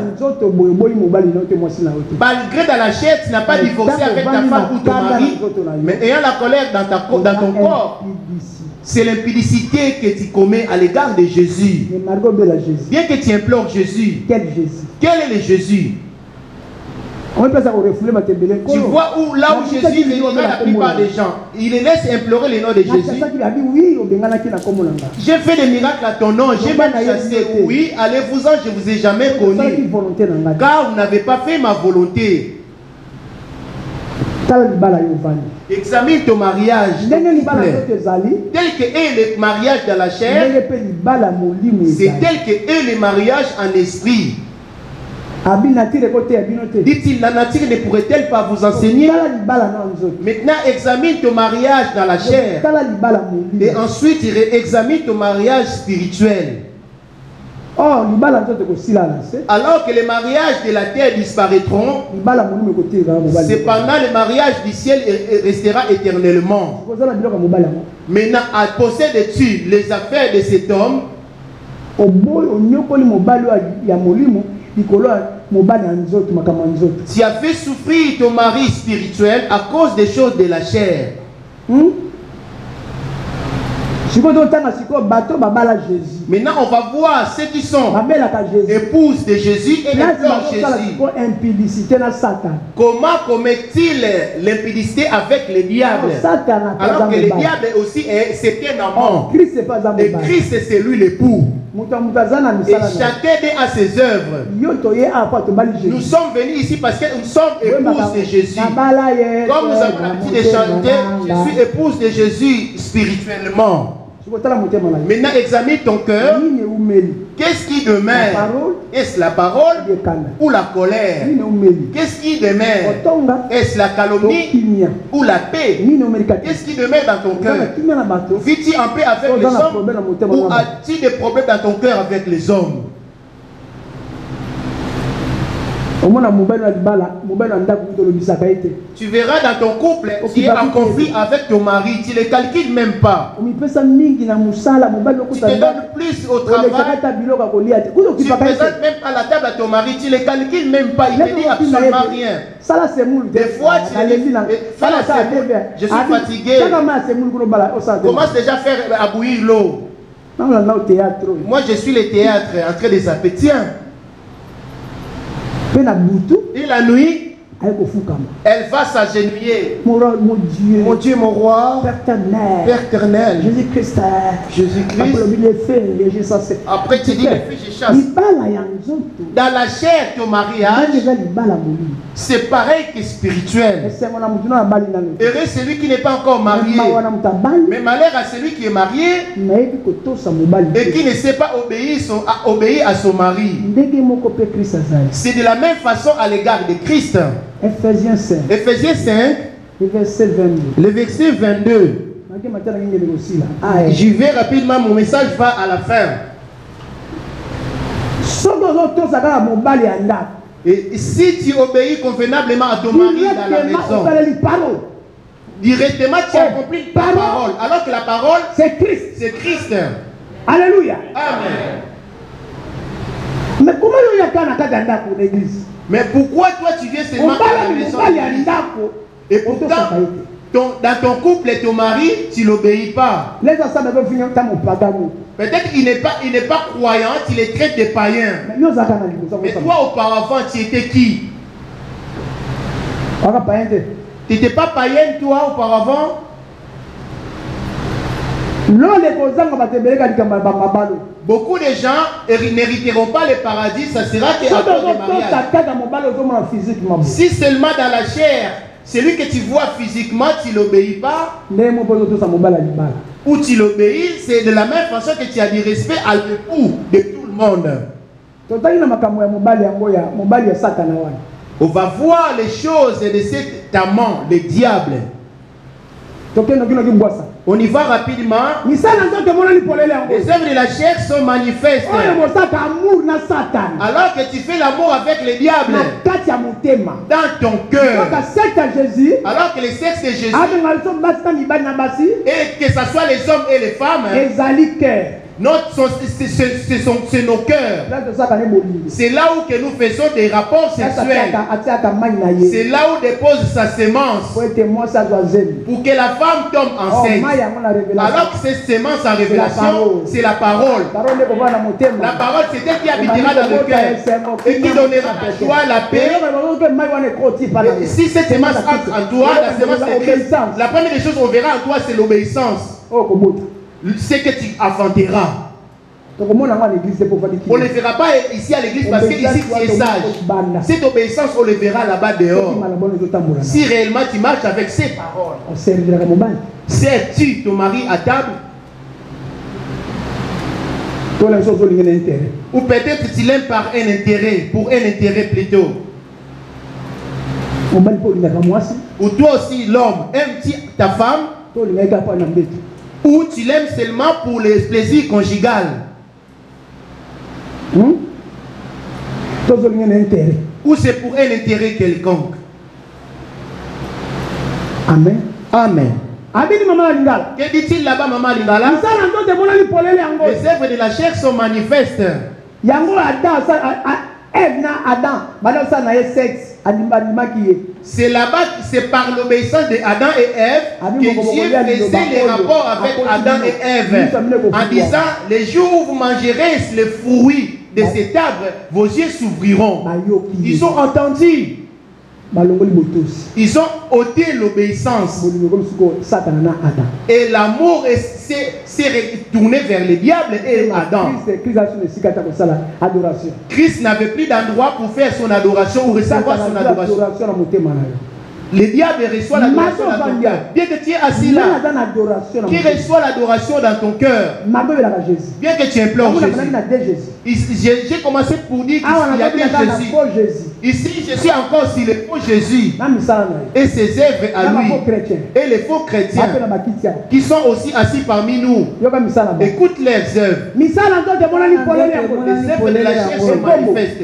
Malgré dans la chair, tu n'as pas divorcé avec ta femme ou ton mari, mais ayant la colère dans ton corps, c'est l'impudicité que tu commets à l'égard de Jésus. Bien que tu implores Jésus. Quel est le Jésus? Tu vois où, là où Jésus bénira la plupart des gens, il les laisse implorer le nom de Jésus. J'ai fait des miracles à ton nom, j'ai même chassé. Oui, allez-vous-en, je ne vous ai jamais connu. Car vous n'avez pas fait ma volonté. Examine ton mariage. Tel que est le mariage dans la chair, c'est tel que est le mariage en esprit. Dit-il, la nature ne pourrait-elle pas vous enseigner? Maintenant, examine ton mariage dans la chair. Et ensuite, examine ton mariage spirituel. Alors que les mariages de la terre disparaîtront, cependant le mariage du ciel restera éternellement. Maintenant, possèdes-tu les affaires de cet homme? Tu as fait souffrir ton mari spirituel à cause des choses de la chair. Maintenant, on va voir ceux qui sont épouses de Jésus et épouses de Jésus. Comment commet-il l'impudicité avec le diable? Alors que le diable aussi c'est un amant. Et Christ c'est lui l'époux. Et chacun a ses œuvres. Nous sommes venus ici parce que nous sommes épouses de Jésus. Comme nous avons l'habitude de chanter, je suis épouse de Jésus spirituellement. Maintenant, examine ton cœur. Qu'est-ce qui demeure? Est-ce la parole ou la colère? Qu'est-ce qui demeure? Est-ce la calomnie ou la paix? Qu'est-ce qui demeure dans ton cœur? Vis-tu en paix avec les hommes ou as-tu des problèmes dans ton cœur avec les hommes? Tu verras dans ton couple, tu es en conflit avec ton mari, tu ne les calcules même pas. Tu te donnes plus au travail, tu ne présentes même pas la table à ton mari, tu ne les calcules même pas, il ne dit absolument rien. Des fois, tu dis, fais la semoule, je suis fatigué. Commence déjà à faire à bouillir l'eau. Moi, je suis le théâtre en train de zapper. Tiens. Et la nuit, elle va s'agenouiller. Mon Dieu, mon roi, Père éternel, Jésus-Christ. Après tu dis, les filles, je chasse. Dans la chair, ton mariage, c'est pareil que spirituel. Heureux celui qui n'est pas encore marié. Mais malheur à celui qui est marié et qui ne sait pas obéir à son mari. C'est de la même façon à l'égard de Christ. Ephésiens 5. Le verset 22. J'y vais rapidement, mon message va à la fin. Et si tu obéis convenablement à ton mari dans la maison, directement tu accomplis la parole. Alors que la parole, c'est Christ. C'est Christ. Alléluia. Amen. Mais comment il y a pour l'église? Mais pourquoi toi tu viens seulement à la maison? Et pourtant, dans ton couple et ton mari, tu n'obéis pas. Peut-être qu'il n'est pas croyant, tu les traites de païens. Mais toi auparavant, tu étais qui? Tu n'étais pas païenne toi auparavant? Beaucoup de gens n'hériteront pas le paradis, ça sera qu'à cause du mariage. Si seulement dans la chair, celui que tu vois physiquement, tu n'obéis pas, ou tu l'obéis, c'est de la même façon que tu as du respect à l'époux de tout le monde. On va voir les choses de cet amant, le diable. On y va rapidement. Les œuvres de la chair sont manifestes. Alors que tu fais l'amour avec le diable dans ton cœur. Alors que le sexe de Jésus, et que ce soit les hommes et les femmes, C'est nos cœurs. C'est là où que nous faisons des rapports sexuels. C'est là où dépose sa sémence pour que la femme tombe enceinte. Alors que cette sémence en révélation, c'est la parole. La parole, c'est elle qui habitera dans le cœur et qui donnera la joie, la paix. Et si cette sémence entre en toi, la sémence de Christ, la première des choses qu'on verra en toi, c'est l'obéissance. Ce que tu affronteras. On ne le verra pas ici à l'église parce que ici tu es sage. Cette obéissance, on le verra là-bas dehors. Si réellement tu marches avec ces paroles, sers-tu ton mari à table? Ou peut-être tu l'aimes par un intérêt, pour un intérêt plutôt. Ou toi aussi, l'homme, aimes-tu ta femme? Ou tu l'aimes seulement pour les plaisirs conjugal? Ou c'est pour un intérêt quelconque? Amen. Amen. Que dit-il là-bas, Maman Lingala? Les œuvres de la chair sont manifestes. C'est là-bas, c'est par l'obéissance de Adam et Ève que Dieu faisait les rapports avec Adam et Ève en disant: les jours où vous mangerez les fruits de cet arbre, vos yeux s'ouvriront. Ils ont entendu. Ils ont ôté l'obéissance. Et l'amour s'est retourné vers le diable et Adam. Christ n'avait plus d'endroit pour faire son adoration ou recevoir son adoration. Le diable reçoit l'adoration dans ton cœur. Bien que tu es assis là, qui reçoit l'adoration dans ton cœur, bien que tu implores Jésus. J'ai commencé pour dire qu'il y a des Jésus. Ici, je suis encore sur le faux Jésus et ses œuvres à lui. Et les faux chrétiens qui sont aussi assis parmi nous. Écoute leurs œuvres. Les œuvres de la chair sont manifestes.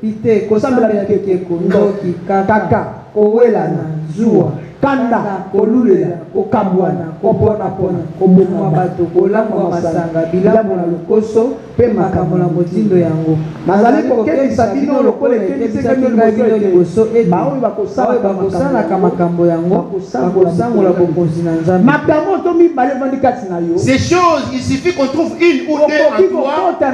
Pite kosambela keko ndoki kaka kowelana zuwa kanda kolulela kokabwana kopona pona koboma bato kolangwa masanga bilambo na lokoso pe makambo na motindo yango nazali kokebisa bino lokola ekebisaka bino liboso ete baoyo bakosalaka makambo yango bakosangola bokonzi na Nzambe. Makambo to mibale vandi kati na yo. Ces choses, il suffit qu'on trouve une ou deux en toi. Tu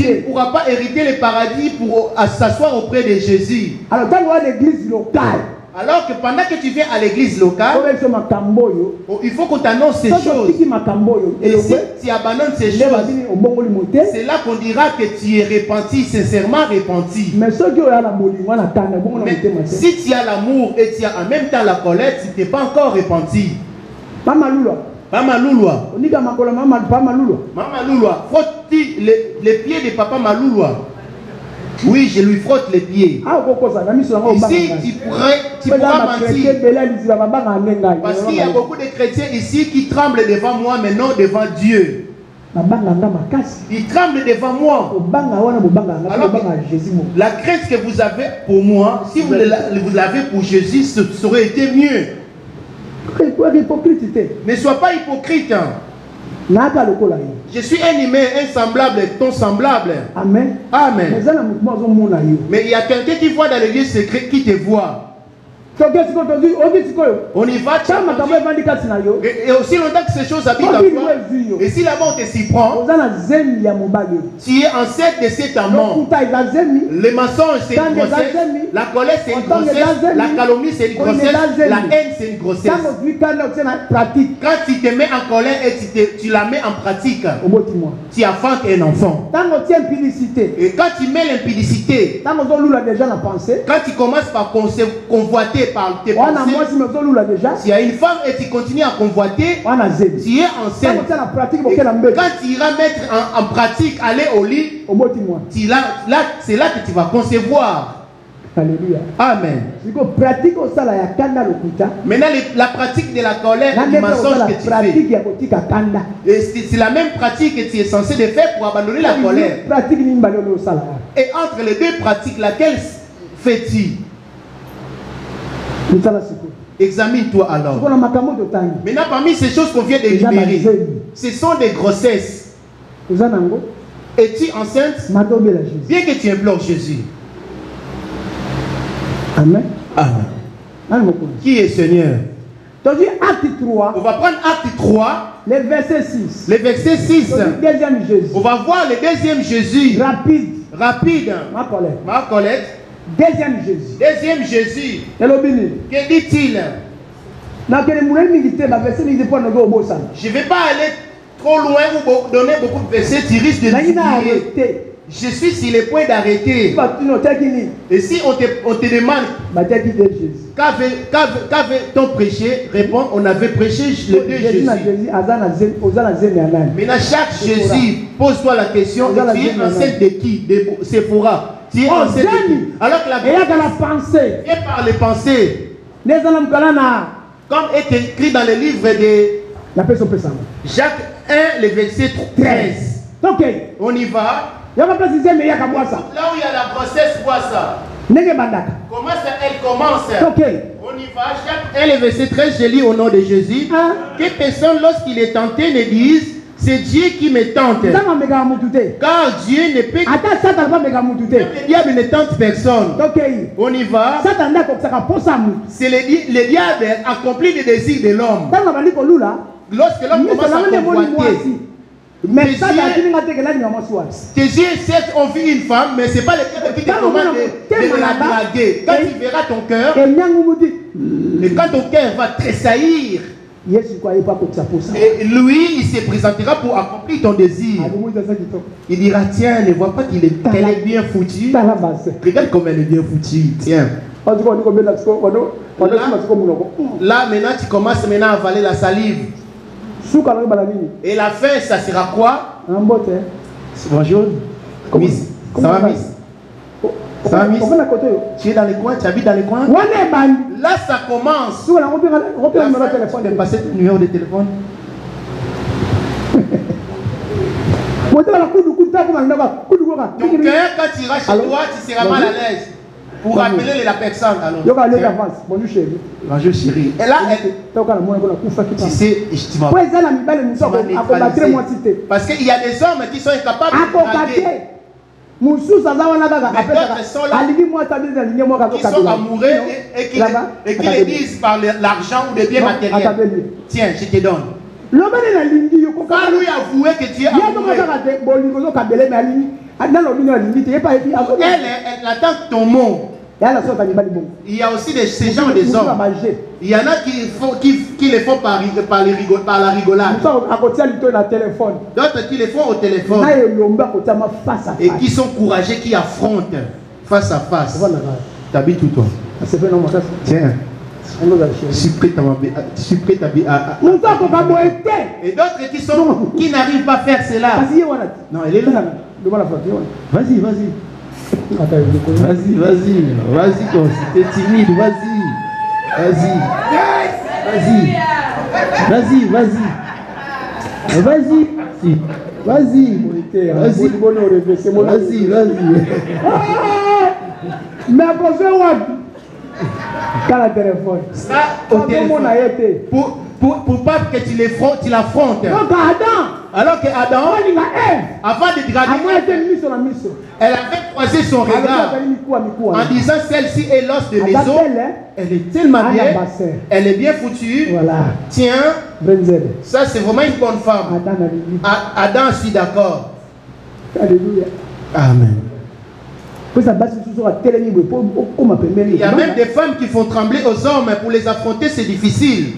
ne pourras pas hériter le paradis pour s'asseoir auprès de Jésus. Alors quand on est l'église locale, alors que pendant que tu viens à l'église locale, il faut qu'on t'annonce ces choses. Et si tu abandonnes ces choses, c'est là qu'on dira que tu es repenti, sincèrement repenti. Mais si tu as l'amour et tu as en même temps la colère, tu n'es pas encore repenti. Mama Louloua. Mama Louloua. Frotte-tu les pieds de Papa Malouloua? Oui, je lui frotte les pieds. Ici, tu pourras mentir. Parce qu'il y a beaucoup de chrétiens ici qui tremblent devant moi, mais non devant Dieu. Ils tremblent devant moi. Alors, la crainte que vous avez pour moi, si vous l'avez pour Jésus, ça aurait été mieux. Ne sois pas hypocrite. Je suis un humain, un semblable, ton semblable. Amen. Amen. Mais il y a quelqu'un qui voit dans l'église secrète qui te voit. On y va. Et aussi longtemps que ces choses habitent en toi. Et si là-bas on te s'y prend, tu es enceinte de cet amour. Le mensonge c'est une grossesse. La colère c'est une grossesse. La calomnie c'est une grossesse. La haine c'est une grossesse. Quand tu te mets en colère et tu la mets en pratique, tu enfantes un enfant. Et quand tu mets l'impudicité, quand tu commences par convoiter par tes pensées, s'il y a une femme et tu continues à convoiter, tu es enceinte. Quand tu iras mettre en pratique, aller au lit, c'est là que tu vas concevoir. Alléluia. Amen. Maintenant, la pratique de la colère et du mensonge que tu fais, et c'est la même pratique que tu es censé de faire pour abandonner la colère. Et entre les deux pratiques, laquelle fais-tu? Examine-toi alors. Maintenant, parmi ces choses qu'on vient d'énumérer, ce sont des grossesses. Es-tu enceinte? Bien que tu implores Jésus. Amen. Amen. Qui est Seigneur? Acte 3. On va prendre acte 3. Le verset 6. Le verset 6. Deuxième Jésus. On va voir le deuxième Jésus. Rapide. Ma Colette. Deuxième Jésus. Deuxième Jésus. Que dit-il? Je ne vais pas aller trop loin ou donner beaucoup de versets. Tu risques de l'oublier. Je suis sur le point d'arrêter. Et si on te demande qu'avait-on prêché, réponds, on avait prêché le 2 Jésus. Maintenant, chaque Jésus, pose-toi la question, tu es enceinte de qui? De Sephora. Tu es enceinte de qui? Alors que la pensée est par les pensées. Comme est écrit dans le livre de Jacques 1, le verset 13. On y va. Là où il y a la grossesse, vois ça. Comment ça, elle commence? On y va. Jacques 1, le verset 13, je lis au nom de Jésus. Que personne, lorsqu'il est tenté, ne dise c'est Dieu qui me tente. Car Dieu ne peut. Le diable ne tente personne. On y va. C'est le diable accomplit les désirs de l'homme. Lorsque l'homme commence à convoiter. Tes yeux, certes, ont vu une femme, mais ce n'est pas le diable qui te commande de la draguer. Quand tu verras ton cœur, et quand ton cœur va tressaillir, et lui, il se présentera pour accomplir ton désir. Il dira, tiens, ne vois pas qu'elle est bien foutue. Regarde comme elle est bien foutue. Tiens. Là, maintenant, tu commences maintenant à avaler la salive. Et la fin, ça sera quoi? Bonjour. Miss. Ça va, Miss? Ça va, Miss? Tu es dans les coins? Tu habites dans les coins? Là, ça commence. Tu peux passer ton numéro de téléphone? Ton cœur, quand tu iras chez toi, tu seras mal à l'aise. Pour appeler la personne. Bonjour chérie. Bonjour chérie. Et là, tu sais, tu m'as parce qu'il y a des hommes qui sont incapables de draguer. Mais d'autres sont là, qui sont amoureux et qui les disent par l'argent ou des biens matériels. Tiens, je te donne. Quand lui avouer que tu es amoureux, elle attend ton mot. Il y a aussi ces gens des hommes. Il y en a qui le font par la rigolade. D'autres qui le font au téléphone. Et qui sont courageux, qui affrontent face à face. Tu habites où toi? Tiens. Je suis prêt à... Et d'autres qui n'arrivent pas à faire cela. Non, elle est là. Vas-y. Vas-y, t'es timide, vas-y. Mais quand le téléphone. Ça, au téléphone. Pour pas que tu l'affrontes. Alors que Adam, avant de draguer, elle avait croisé son regard en disant celle-ci est l'os de mes os. Elle est tellement bien. Elle est bien foutue. Tiens, ça c'est vraiment une bonne femme. Adam, je suis d'accord. Alléluia. Amen. Il y a même des femmes qui font trembler aux hommes. Pour les affronter, c'est difficile.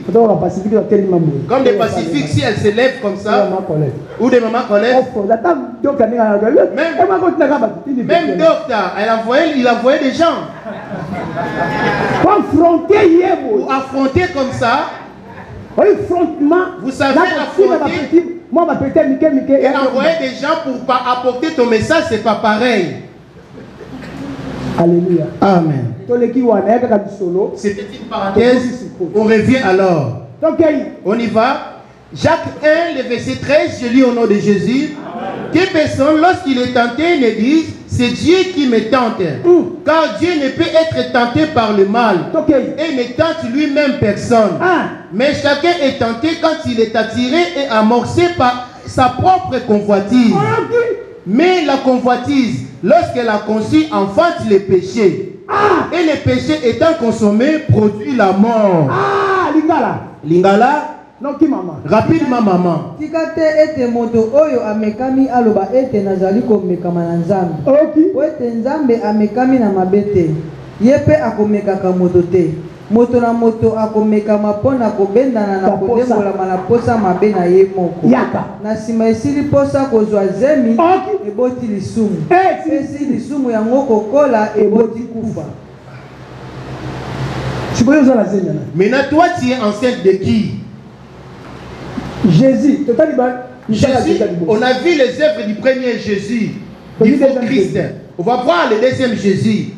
Comme des Pacifiques, si elles se lèvent comme ça, ou des mamans Colette. Même docteur, il envoyait des gens. Pour affronter comme ça. Vous savez affronter. Et envoyer des gens pour apporter ton message, c'est pas pareil. Alléluia. Amen. C'était une parenthèse. On revient alors. On y va. Jacques 1, le verset 13, je lis au nom de Jésus. Que Des personnes, lorsqu'il est tenté, ne disent c'est Dieu qui me tente. Car Dieu ne peut être tenté par le mal. Et ne tente lui-même personne. Mais chacun est tenté quand il est attiré et amorcé par sa propre convoitise. Mais la convoitise, lorsqu'elle a conçu, enfante le péché. Et le péché étant consommé, produit la mort. Lingala. Rapidement, maman. Tikate ete moto oyo amekami aloba ete nazali komekama na nzambe. Po ete nzambe amekami na mabete. Yepe akomekaka moto te. Moto na moto akomekama pona kobendana na kodembolama na posa mabe na ye moko. Na nsima esili posa kozwa zemi eboti lisumu. Esi lisumu yango kokola eboti kufa. Maintenant, toi, tu es enceinte de qui? Jésus. Jésus, on a vu les œuvres du premier Jésus, du faux Christ. On va voir le deuxième Jésus.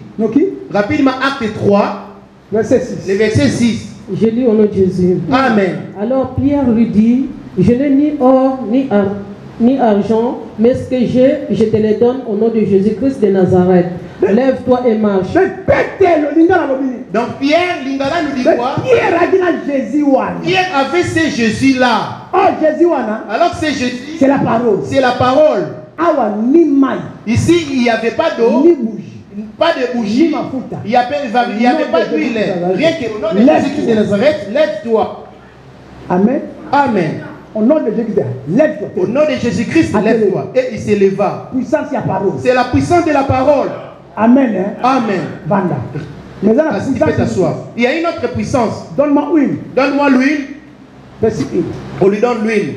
Rapidement, acte 3, verset 6. Le verset 6. Je lis au nom de Jésus. Amen. Alors Pierre lui dit, je n'ai ni or ni argent, mais ce que j'ai, je te le donne au nom de Jésus-Christ de Nazareth. Lève-toi et marche. Donc Pierre, Lingala nous dit quoi? Pierre avait ce Jésus-là. Alors ce Jésus, c'est la parole. C'est la parole. Ici, il n'y avait pas d'eau, pas de bougie, il n'y avait pas d'huile. Rien que au nom de Jésus-Christ de Nazareth, lève-toi. Amen. Amen. Au nom de Jésus-Christ, lève-toi. Au nom de Jésus-Christ, lève-toi. Et il s'éleva. C'est la puissance de la parole. Amen. Hein? Amen. Vanda. Il y a une autre puissance. Donne-moi l'huile. Donne-moi l'huile. On lui donne l'huile.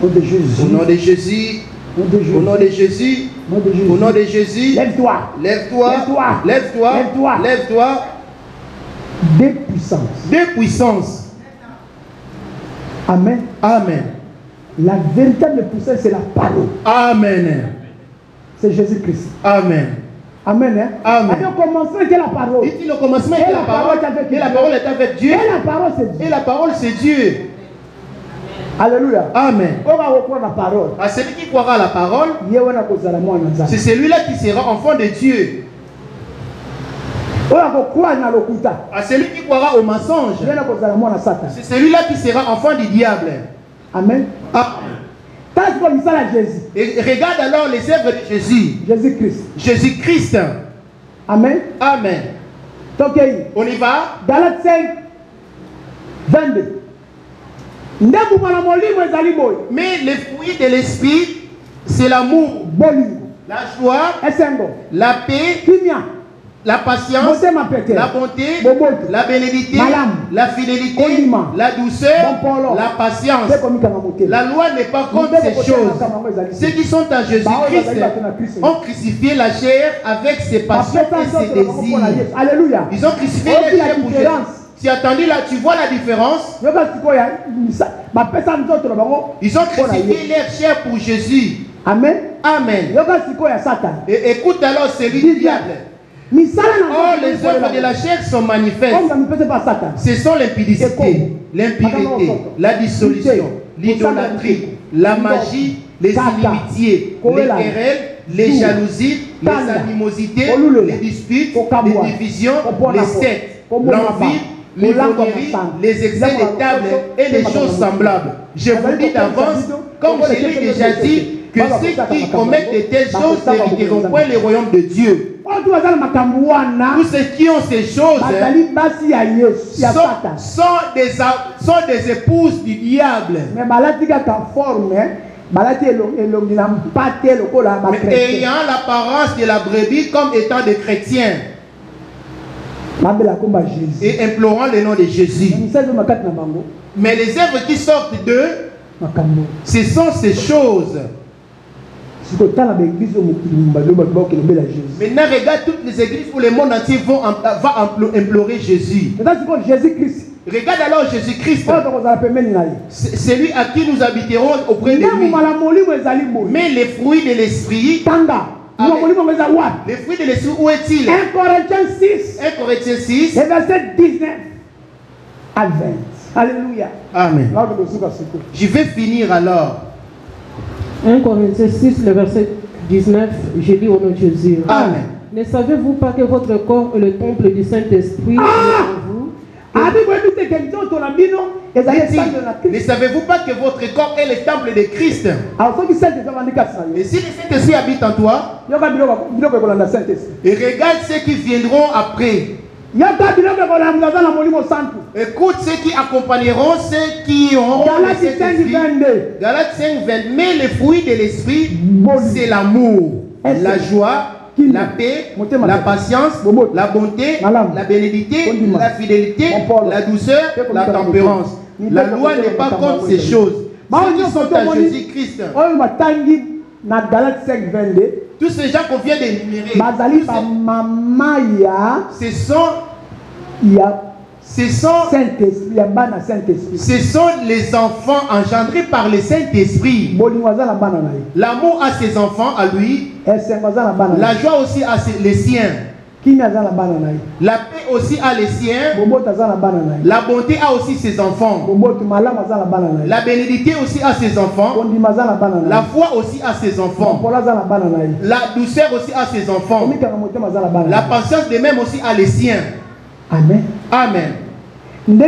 Au nom de Jésus. Au nom de Jésus. Au nom de Jésus. Au nom de Jésus. Lève-toi. Lève-toi. Lève-toi. Lève-toi. Lève-toi. Deux puissances. Deux puissances. Amen. Amen. La véritable puissance, c'est la parole. Amen. C'est Jésus-Christ. Amen. Amen. Hein? Amen. Le commencement était la parole. Il dit le commencement était la parole. Et la parole est avec Dieu. Et la parole c'est Dieu. Et la parole c'est Dieu. Alléluia. Amen. On va reprendre la parole. À celui qui croira à la parole, c'est celui-là qui sera enfant de Dieu. À celui qui croira au mensonge, c'est celui-là qui sera enfant du diable. Amen. Et regarde alors les œuvres de Jésus. Jésus-Christ. Jésus-Christ. Amen. Amen. On y va. Galates 5, 22. Mais les fruits de l'esprit, c'est l'amour, la joie, la paix, la patience, la bonté, la bénédiction, la fidélité, la douceur, la patience. La loi n'est pas contre ces choses. Ceux qui sont à Jésus-Christ ont crucifié la chair avec ses passions et ses désirs. Ils ont crucifié la chair pour Jésus. Tu as entendu là, tu vois la différence? Ils ont crucifié leur chair pour Jésus. Amen. Amen. Et écoute alors celui du diable. Oh, les œuvres de la chair sont manifestes. Ce sont l'impudicité, l'impureté, la dissolution, l'idolâtrie, la magie, les inimitiés, les querelles, les jalousies, les animosités, les disputes, les divisions, les sectes, l'envie, les voleries, les excès de table et les choses semblables. Je vous dis d'avance, comme je l'ai déjà dit, que ceux qui commettent de telles choses n'hériteront point le royaume de Dieu. Tous ceux qui ont ces choses sont des épouses du diable. Mais ayant l'apparence de la brebis comme étant des chrétiens. Et implorant le nom de Jésus. Mais les œuvres qui sortent d'eux, ce sont ces choses. Maintenant, regarde toutes les églises où le monde entier va implorer Jésus. Regarde alors Jésus-Christ. C'est lui à qui nous habiterons auprès de lui. Mais les fruits de l'esprit. Les fruits de l'esprit, où est-il? 1 Corinthiens 6. 1 Corinthiens 6. Verset 19 à 20. Alléluia. Amen. Je vais finir alors. 1 Corinthiens 6, le verset 19, je lis au nom de Jésus. Amen. Ne savez-vous pas que votre corps est le temple du Saint-Esprit qui est en vous? Ne savez-vous pas que votre corps est le temple de Christ? Et si le Saint-Esprit habite en toi, et regarde ceux qui viendront après. Écoute ceux qui accompagneront ceux qui auront le Saint-Esprit. Galates 5, 20. Mais le fruit de l'Esprit, c'est l'amour, la joie, la paix, la patience, la bonté, la bénédiction, la fidélité, la douceur, la tempérance. La loi n'est pas contre ces choses. Ceux qui sont à Jésus-Christ, tous ces gens qu'on vient d'énumérer, ce sont les enfants engendrés par le Saint-Esprit. L'amour à ses enfants, à lui. La joie aussi à les siens. La paix aussi à les siens. La bonté a aussi ses enfants. La bénédiction aussi à ses enfants. La foi aussi à ses enfants. La douceur aussi à ses enfants. La patience de même aussi à les siens. Amen. Amen. C'est de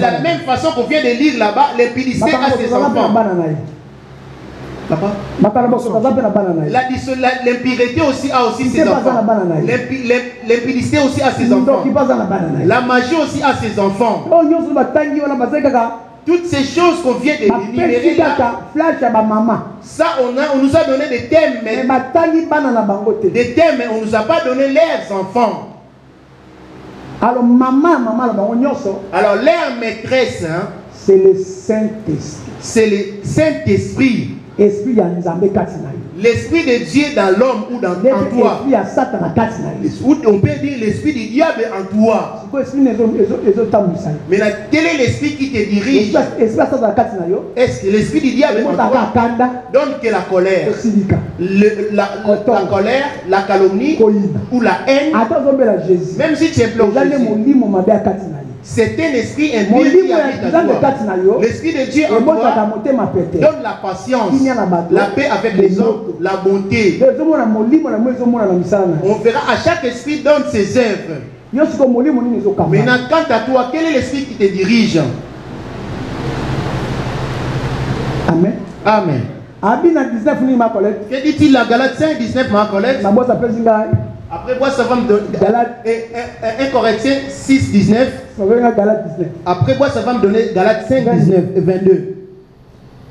la même façon qu'on vient de lire là-bas, les Philistins à ses enfants. L'impureté aussi a aussi ses enfants. L'impureté aussi a ses enfants. La magie aussi a ses enfants. Toutes ces choses qu'on vient de énumérer là, ça on nous a donné des thèmes, mais on ne nous a pas donné leurs enfants. Alors leur maîtresse, hein, c'est le Saint-Esprit. C'est le Saint-Esprit. L'Esprit de Dieu dans l'homme ou dans toi. On peut dire l'Esprit du diable en toi. Mais quel est l'Esprit qui te dirige? Est-ce que l'Esprit du diable en toi donne que la colère, la colère, la calomnie ou la haine? Même si tu es plongé, c'est un esprit impur qui habite en toi. L'Esprit de Dieu en toi donne la patience, la paix avec les hommes, la bonté. On verra à chaque esprit donne ses œuvres. Maintenant, quant à toi, quel est l'esprit qui te dirige? Amen. Amen. Que dit-il la Galates 5, 19, ma collègue? Après moi, ça va me donner 1 Corinthiens 6, 19. Après moi, ça va me donner Galates 5, 19 et 22.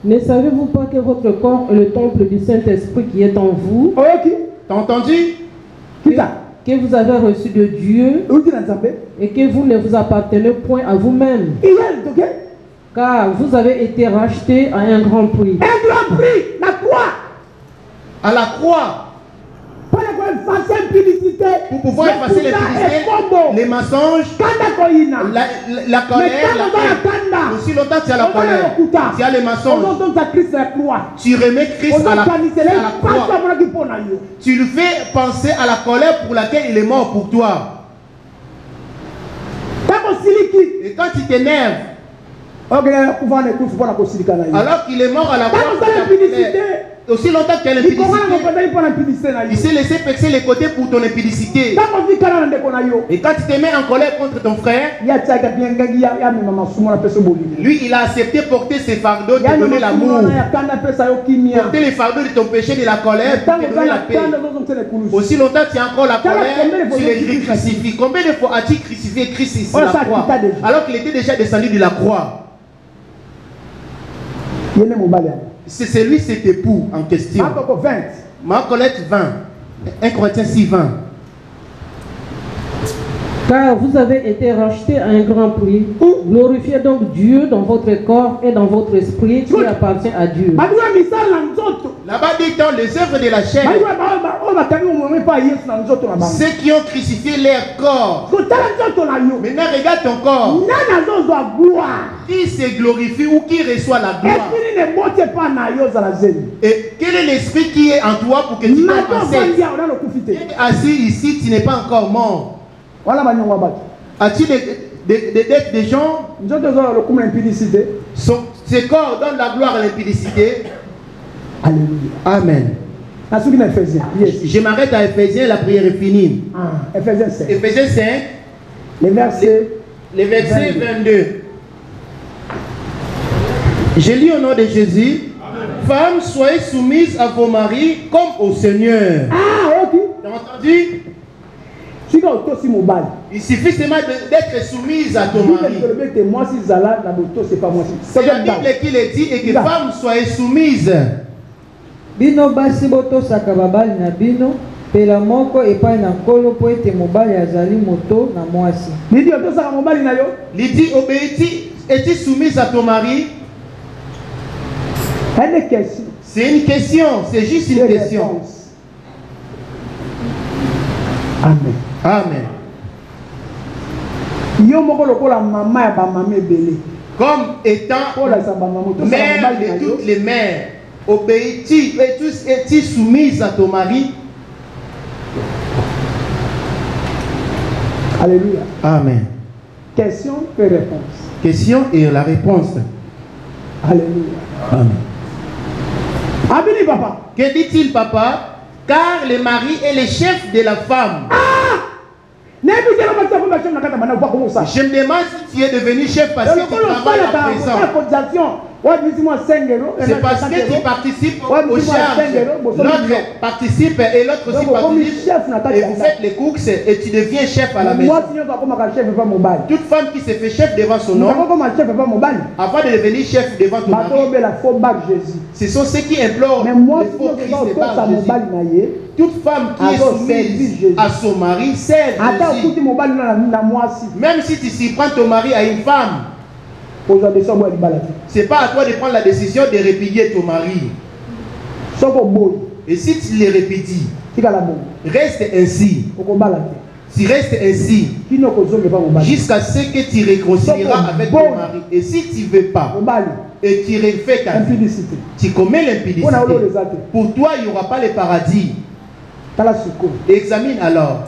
Ne savez-vous pas que votre corps est le temple du Saint-Esprit qui est en vous? T'as entendu? Que vous avez reçu de Dieu et que vous ne vous appartenez point à vous-même. Car vous avez été rachetés à un grand prix. Un grand prix? La croix. À la croix. Pour pouvoir effacer l'impudicité, les mensonges, la colère, la haine. Aussi longtemps tu as la colère, tu as les mensonges. Tu remets Christ à la croix. Tu lui fais penser à la colère pour laquelle il est mort pour toi. Et quand tu t'énerves, alors qu'il est mort à la croix, aussi longtemps que tu as l'impudicité, il s'est laissé percer les côtés pour ton impudicité. Et quand tu te mets en colère contre ton frère, lui il a accepté porter ses fardeaux, de donner l'amour, porter les fardeaux de ton péché, de la colère, pour te donner la paix. Aussi longtemps tu as encore la colère, tu les crucifies. Combien de fois as-tu crucifié Christ sur la croix alors qu'il était déjà descendu de la croix? C'est celui, cet époux en question. Marc 20. 1 Corinthiens 6, 20. Car vous avez été rachetés à un grand prix. Glorifiez donc Dieu dans votre corps et dans votre esprit qui appartient à Dieu. Là-bas dit-on les œuvres de la chair. Ceux qui ont crucifié leur corps. Maintenant regarde ton corps. Qui se glorifie ou qui reçoit la gloire? Et quel est l'esprit qui est en toi pour que tu t'en ancêtres? Assis ici, tu n'es pas encore mort. des dettes des gens. Ces corps donnent la gloire à l'impudicité. Alléluia. Amen. Je m'arrête à Éphésiens, la prière est finie. Éphésiens 5. Éphésiens 5. Les versets 22. Je lis au nom de Jésus. Femmes, soyez soumises à vos maris comme au Seigneur. Ah, ok. Tu as entendu? Il suffit seulement d'être soumise à ton mari. C'est la Bible qui le dit et que femmes soyez soumises. Bino basi boto sakababali na bino pela moko epai na nkolo po ete mobali azali moto na mwasi. Lydie obéis-tu, es-tu soumise à ton mari? C'est une question, c'est juste une question. Amen. Amen. Comme étant mère de toutes les mères, obéis-tu, es-tu soumise à ton mari? Alléluia. Amen. Question et réponse. Question et la réponse. Alléluia. Amen. Abini papa. Que dit-il papa? Car le mari est le chef de la femme. Je me demande si tu es devenu chef parce que tu travailles à présent. C'est parce que tu participes aux charges. L'autre participe et l'autre aussi participe. Et vous faites les courses et tu deviens chef à la maison. Toute femme qui se fait chef devant son homme, avant de devenir chef devant ton mari, ce sont ceux qui implorent le faux Christ devant Jésus. Toute femme qui est soumise à son mari, sert Jésus. Même si tu s'y prends ton mari à une femme, c'est pas à toi de prendre la décision de répudier ton mari. Et si tu les répudies, reste ainsi. Tu restes ainsi jusqu'à ce que tu réconcilieras avec ton mari. Et si tu ne veux pas, et tu refais ta vie, tu commets l'impudicité, pour toi il n'y aura pas le paradis. Examine alors.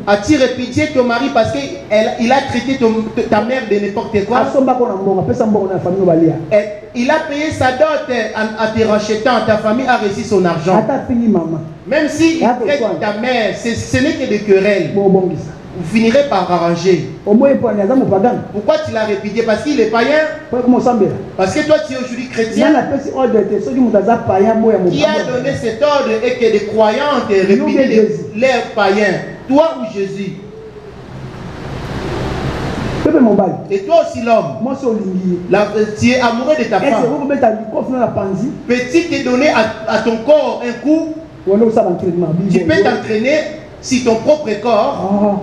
As-tu répudié ton mari parce qu'il a traité ta mère de n'importe quoi? Il a payé sa dot en te rachetant, ta famille a reçu son argent. Même si il traite ta mère, ce n'est que des querelles. Vous finirez par arranger. Pourquoi tu l'as répudié? Parce qu'il est païen? Parce que toi tu es aujourd'hui chrétien. Qui a donné cet ordre et que les croyants te répudient l'air païen? Toi ou Jésus? Et toi aussi l'homme, tu es amoureux de ta femme. Peux-tu te donner à ton corps un coup? Tu peux t'entraîner sur ton propre corps.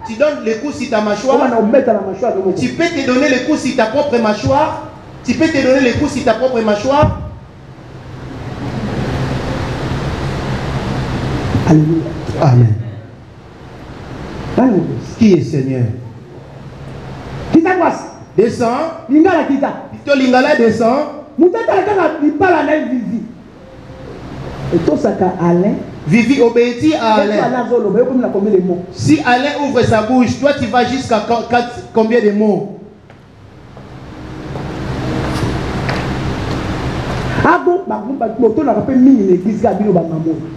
Tu donnes le coup sur ta mâchoire. Tu peux te donner le coup sur ta propre mâchoire. Tu peux te donner le coup sur ta propre mâchoire. Alléluia. Amen. Qui est Seigneur? Descends. Tito Lingala descend. Vivi obéit à Alain. Si Alain ouvre sa bouche, toi tu vas jusqu'à combien de mots?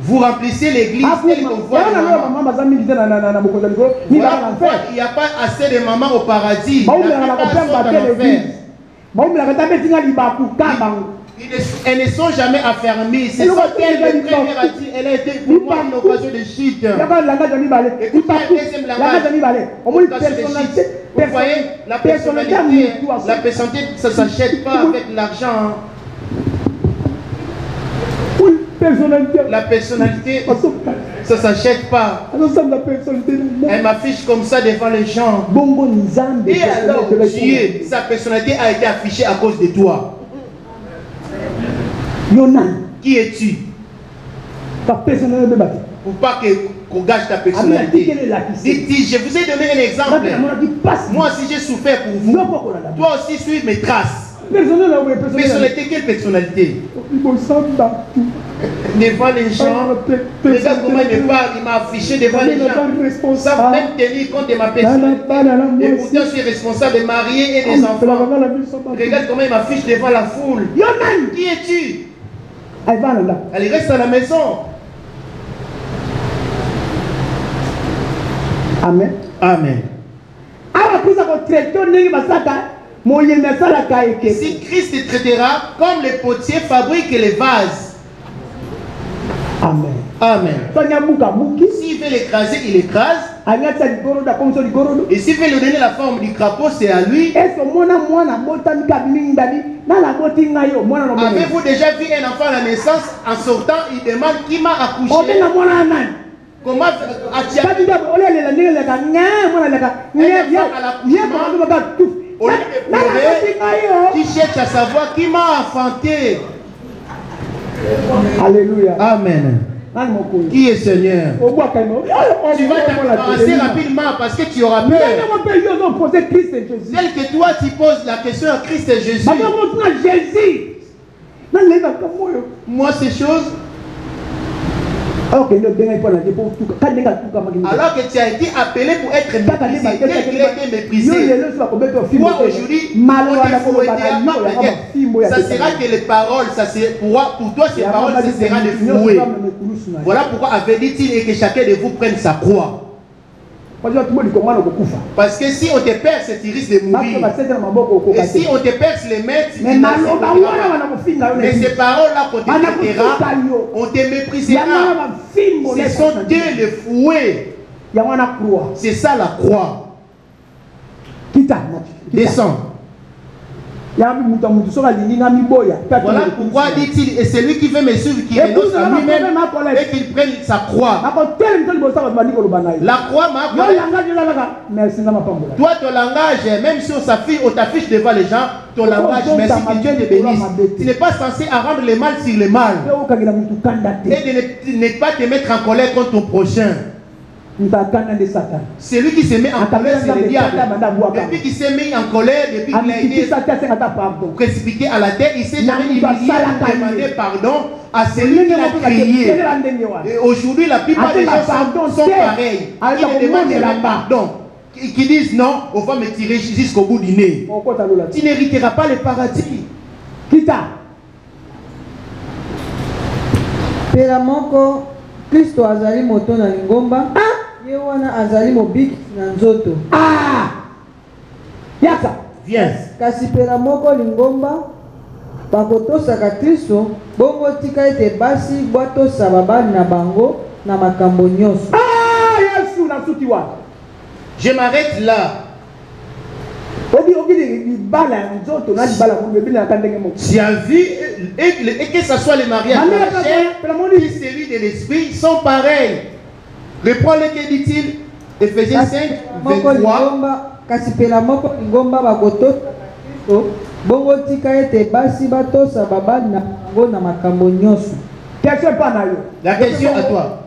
Vous remplissez l'église telle qu'on voit les mamans. Il n'y a pas assez de mamans au paradis. La plupart sont en enfer. Elles ne sont jamais affermies. C'est ce qu'elle le premier a dit. Elle a été pour moi une occasion de chute. Écoutez le deuxième langage. Vous voyez, la personnalité, ça ne s'achète pas avec l'argent. La personnalité, ça ne s'achète pas. Elle m'affiche comme ça devant les gens. Et alors, Dieu, sa personnalité a été affichée à cause de toi. Qui es-tu? Pour pas qu'on gâche ta personnalité. Dis, je vous ai donné un exemple. Moi aussi j'ai souffert pour vous. Toi aussi suis mes traces. Personnalité, quelle personnalité? Devant les gens, regarde comment il me parle, il m'a affiché devant les gens. Ça même tenir compte de ma personnalité. Et pourtant, je suis responsable de marier et des enfants. Regarde comment il m'affiche devant la foule. Qui es-tu? Allez, reste à la maison. Amen. Amen. Si Christ te traitera comme les potiers fabriquent les vases. Amen. Amen. S'il veut l'écraser, il écrase. Et s'il veut lui donner la forme du crapaud, c'est à lui. Avez-vous déjà vu un enfant à la naissance? En sortant, il demande qui m'a accouché? Comment au lieu de pleurer, qui cherche à savoir qui m'a enfanté? Alléluia. Amen. Qui est Seigneur? Tu vas t'avancer rapidement parce que tu auras peur. Tel que toi tu poses la question à Christ et Jésus. Moi ces choses. Alors que tu as été appelé pour être méprisé. Tel qu'il a été méprisé. Toi aujourd'hui, ça sera que les paroles, pour toi ces paroles, ce sera des fouets. Voilà pourquoi avait dit-il que chacun de vous prenne sa croix. Parce que si on te perce, tu risques de mourir. Et si on te perce les mains, tu mais ces paroles-là qu'on te traitera, on te méprisera. Ce sont Dieu les fouets. C'est ça la croix. Descends. Voilà pourquoi dit-il, et c'est lui qui veut me suivre, qui renonce à lui-même et qu'il prenne sa croix. La croix m'a toi, ton langage, même si on t'affiche devant les gens, ton langage, merci que Dieu te bénisse. Tu n'es pas censé rendre le mal sur le mal. Et de ne pas te mettre en colère contre ton prochain. Celui qui se met en colère, c'est le diable. Depuis qu'il s'est mis en colère, depuis qu'il a été précipité à la terre, il s'est jamais humilié pour demander pardon à celui qui l'a crié. Et aujourd'hui, la plupart des gens sont pareils. Ils ne demandent jamais pardon. Qui disent non, on va me tirer jusqu'au bout du nez. Tu n'hériteras pas le paradis. Kristo azali moto na lingomba ye wana azali mobiki na nzoto yaka viens kasi pela moko lingomba bakotosaka Kristo bongo tika ete basi bwatosa babali na bango na makambo nyonso. Yesu na suki wa je m'arrête là. Tu as vu et que ce soit les mariages de la chair et celui de l'esprit sont pareils. Reprends le que dit-il Ephésiens 5, 23. Kasi pela moko ingomba bakoto bongo tika ete basi batosa babali na bango na makambo nyonso. La question à toi.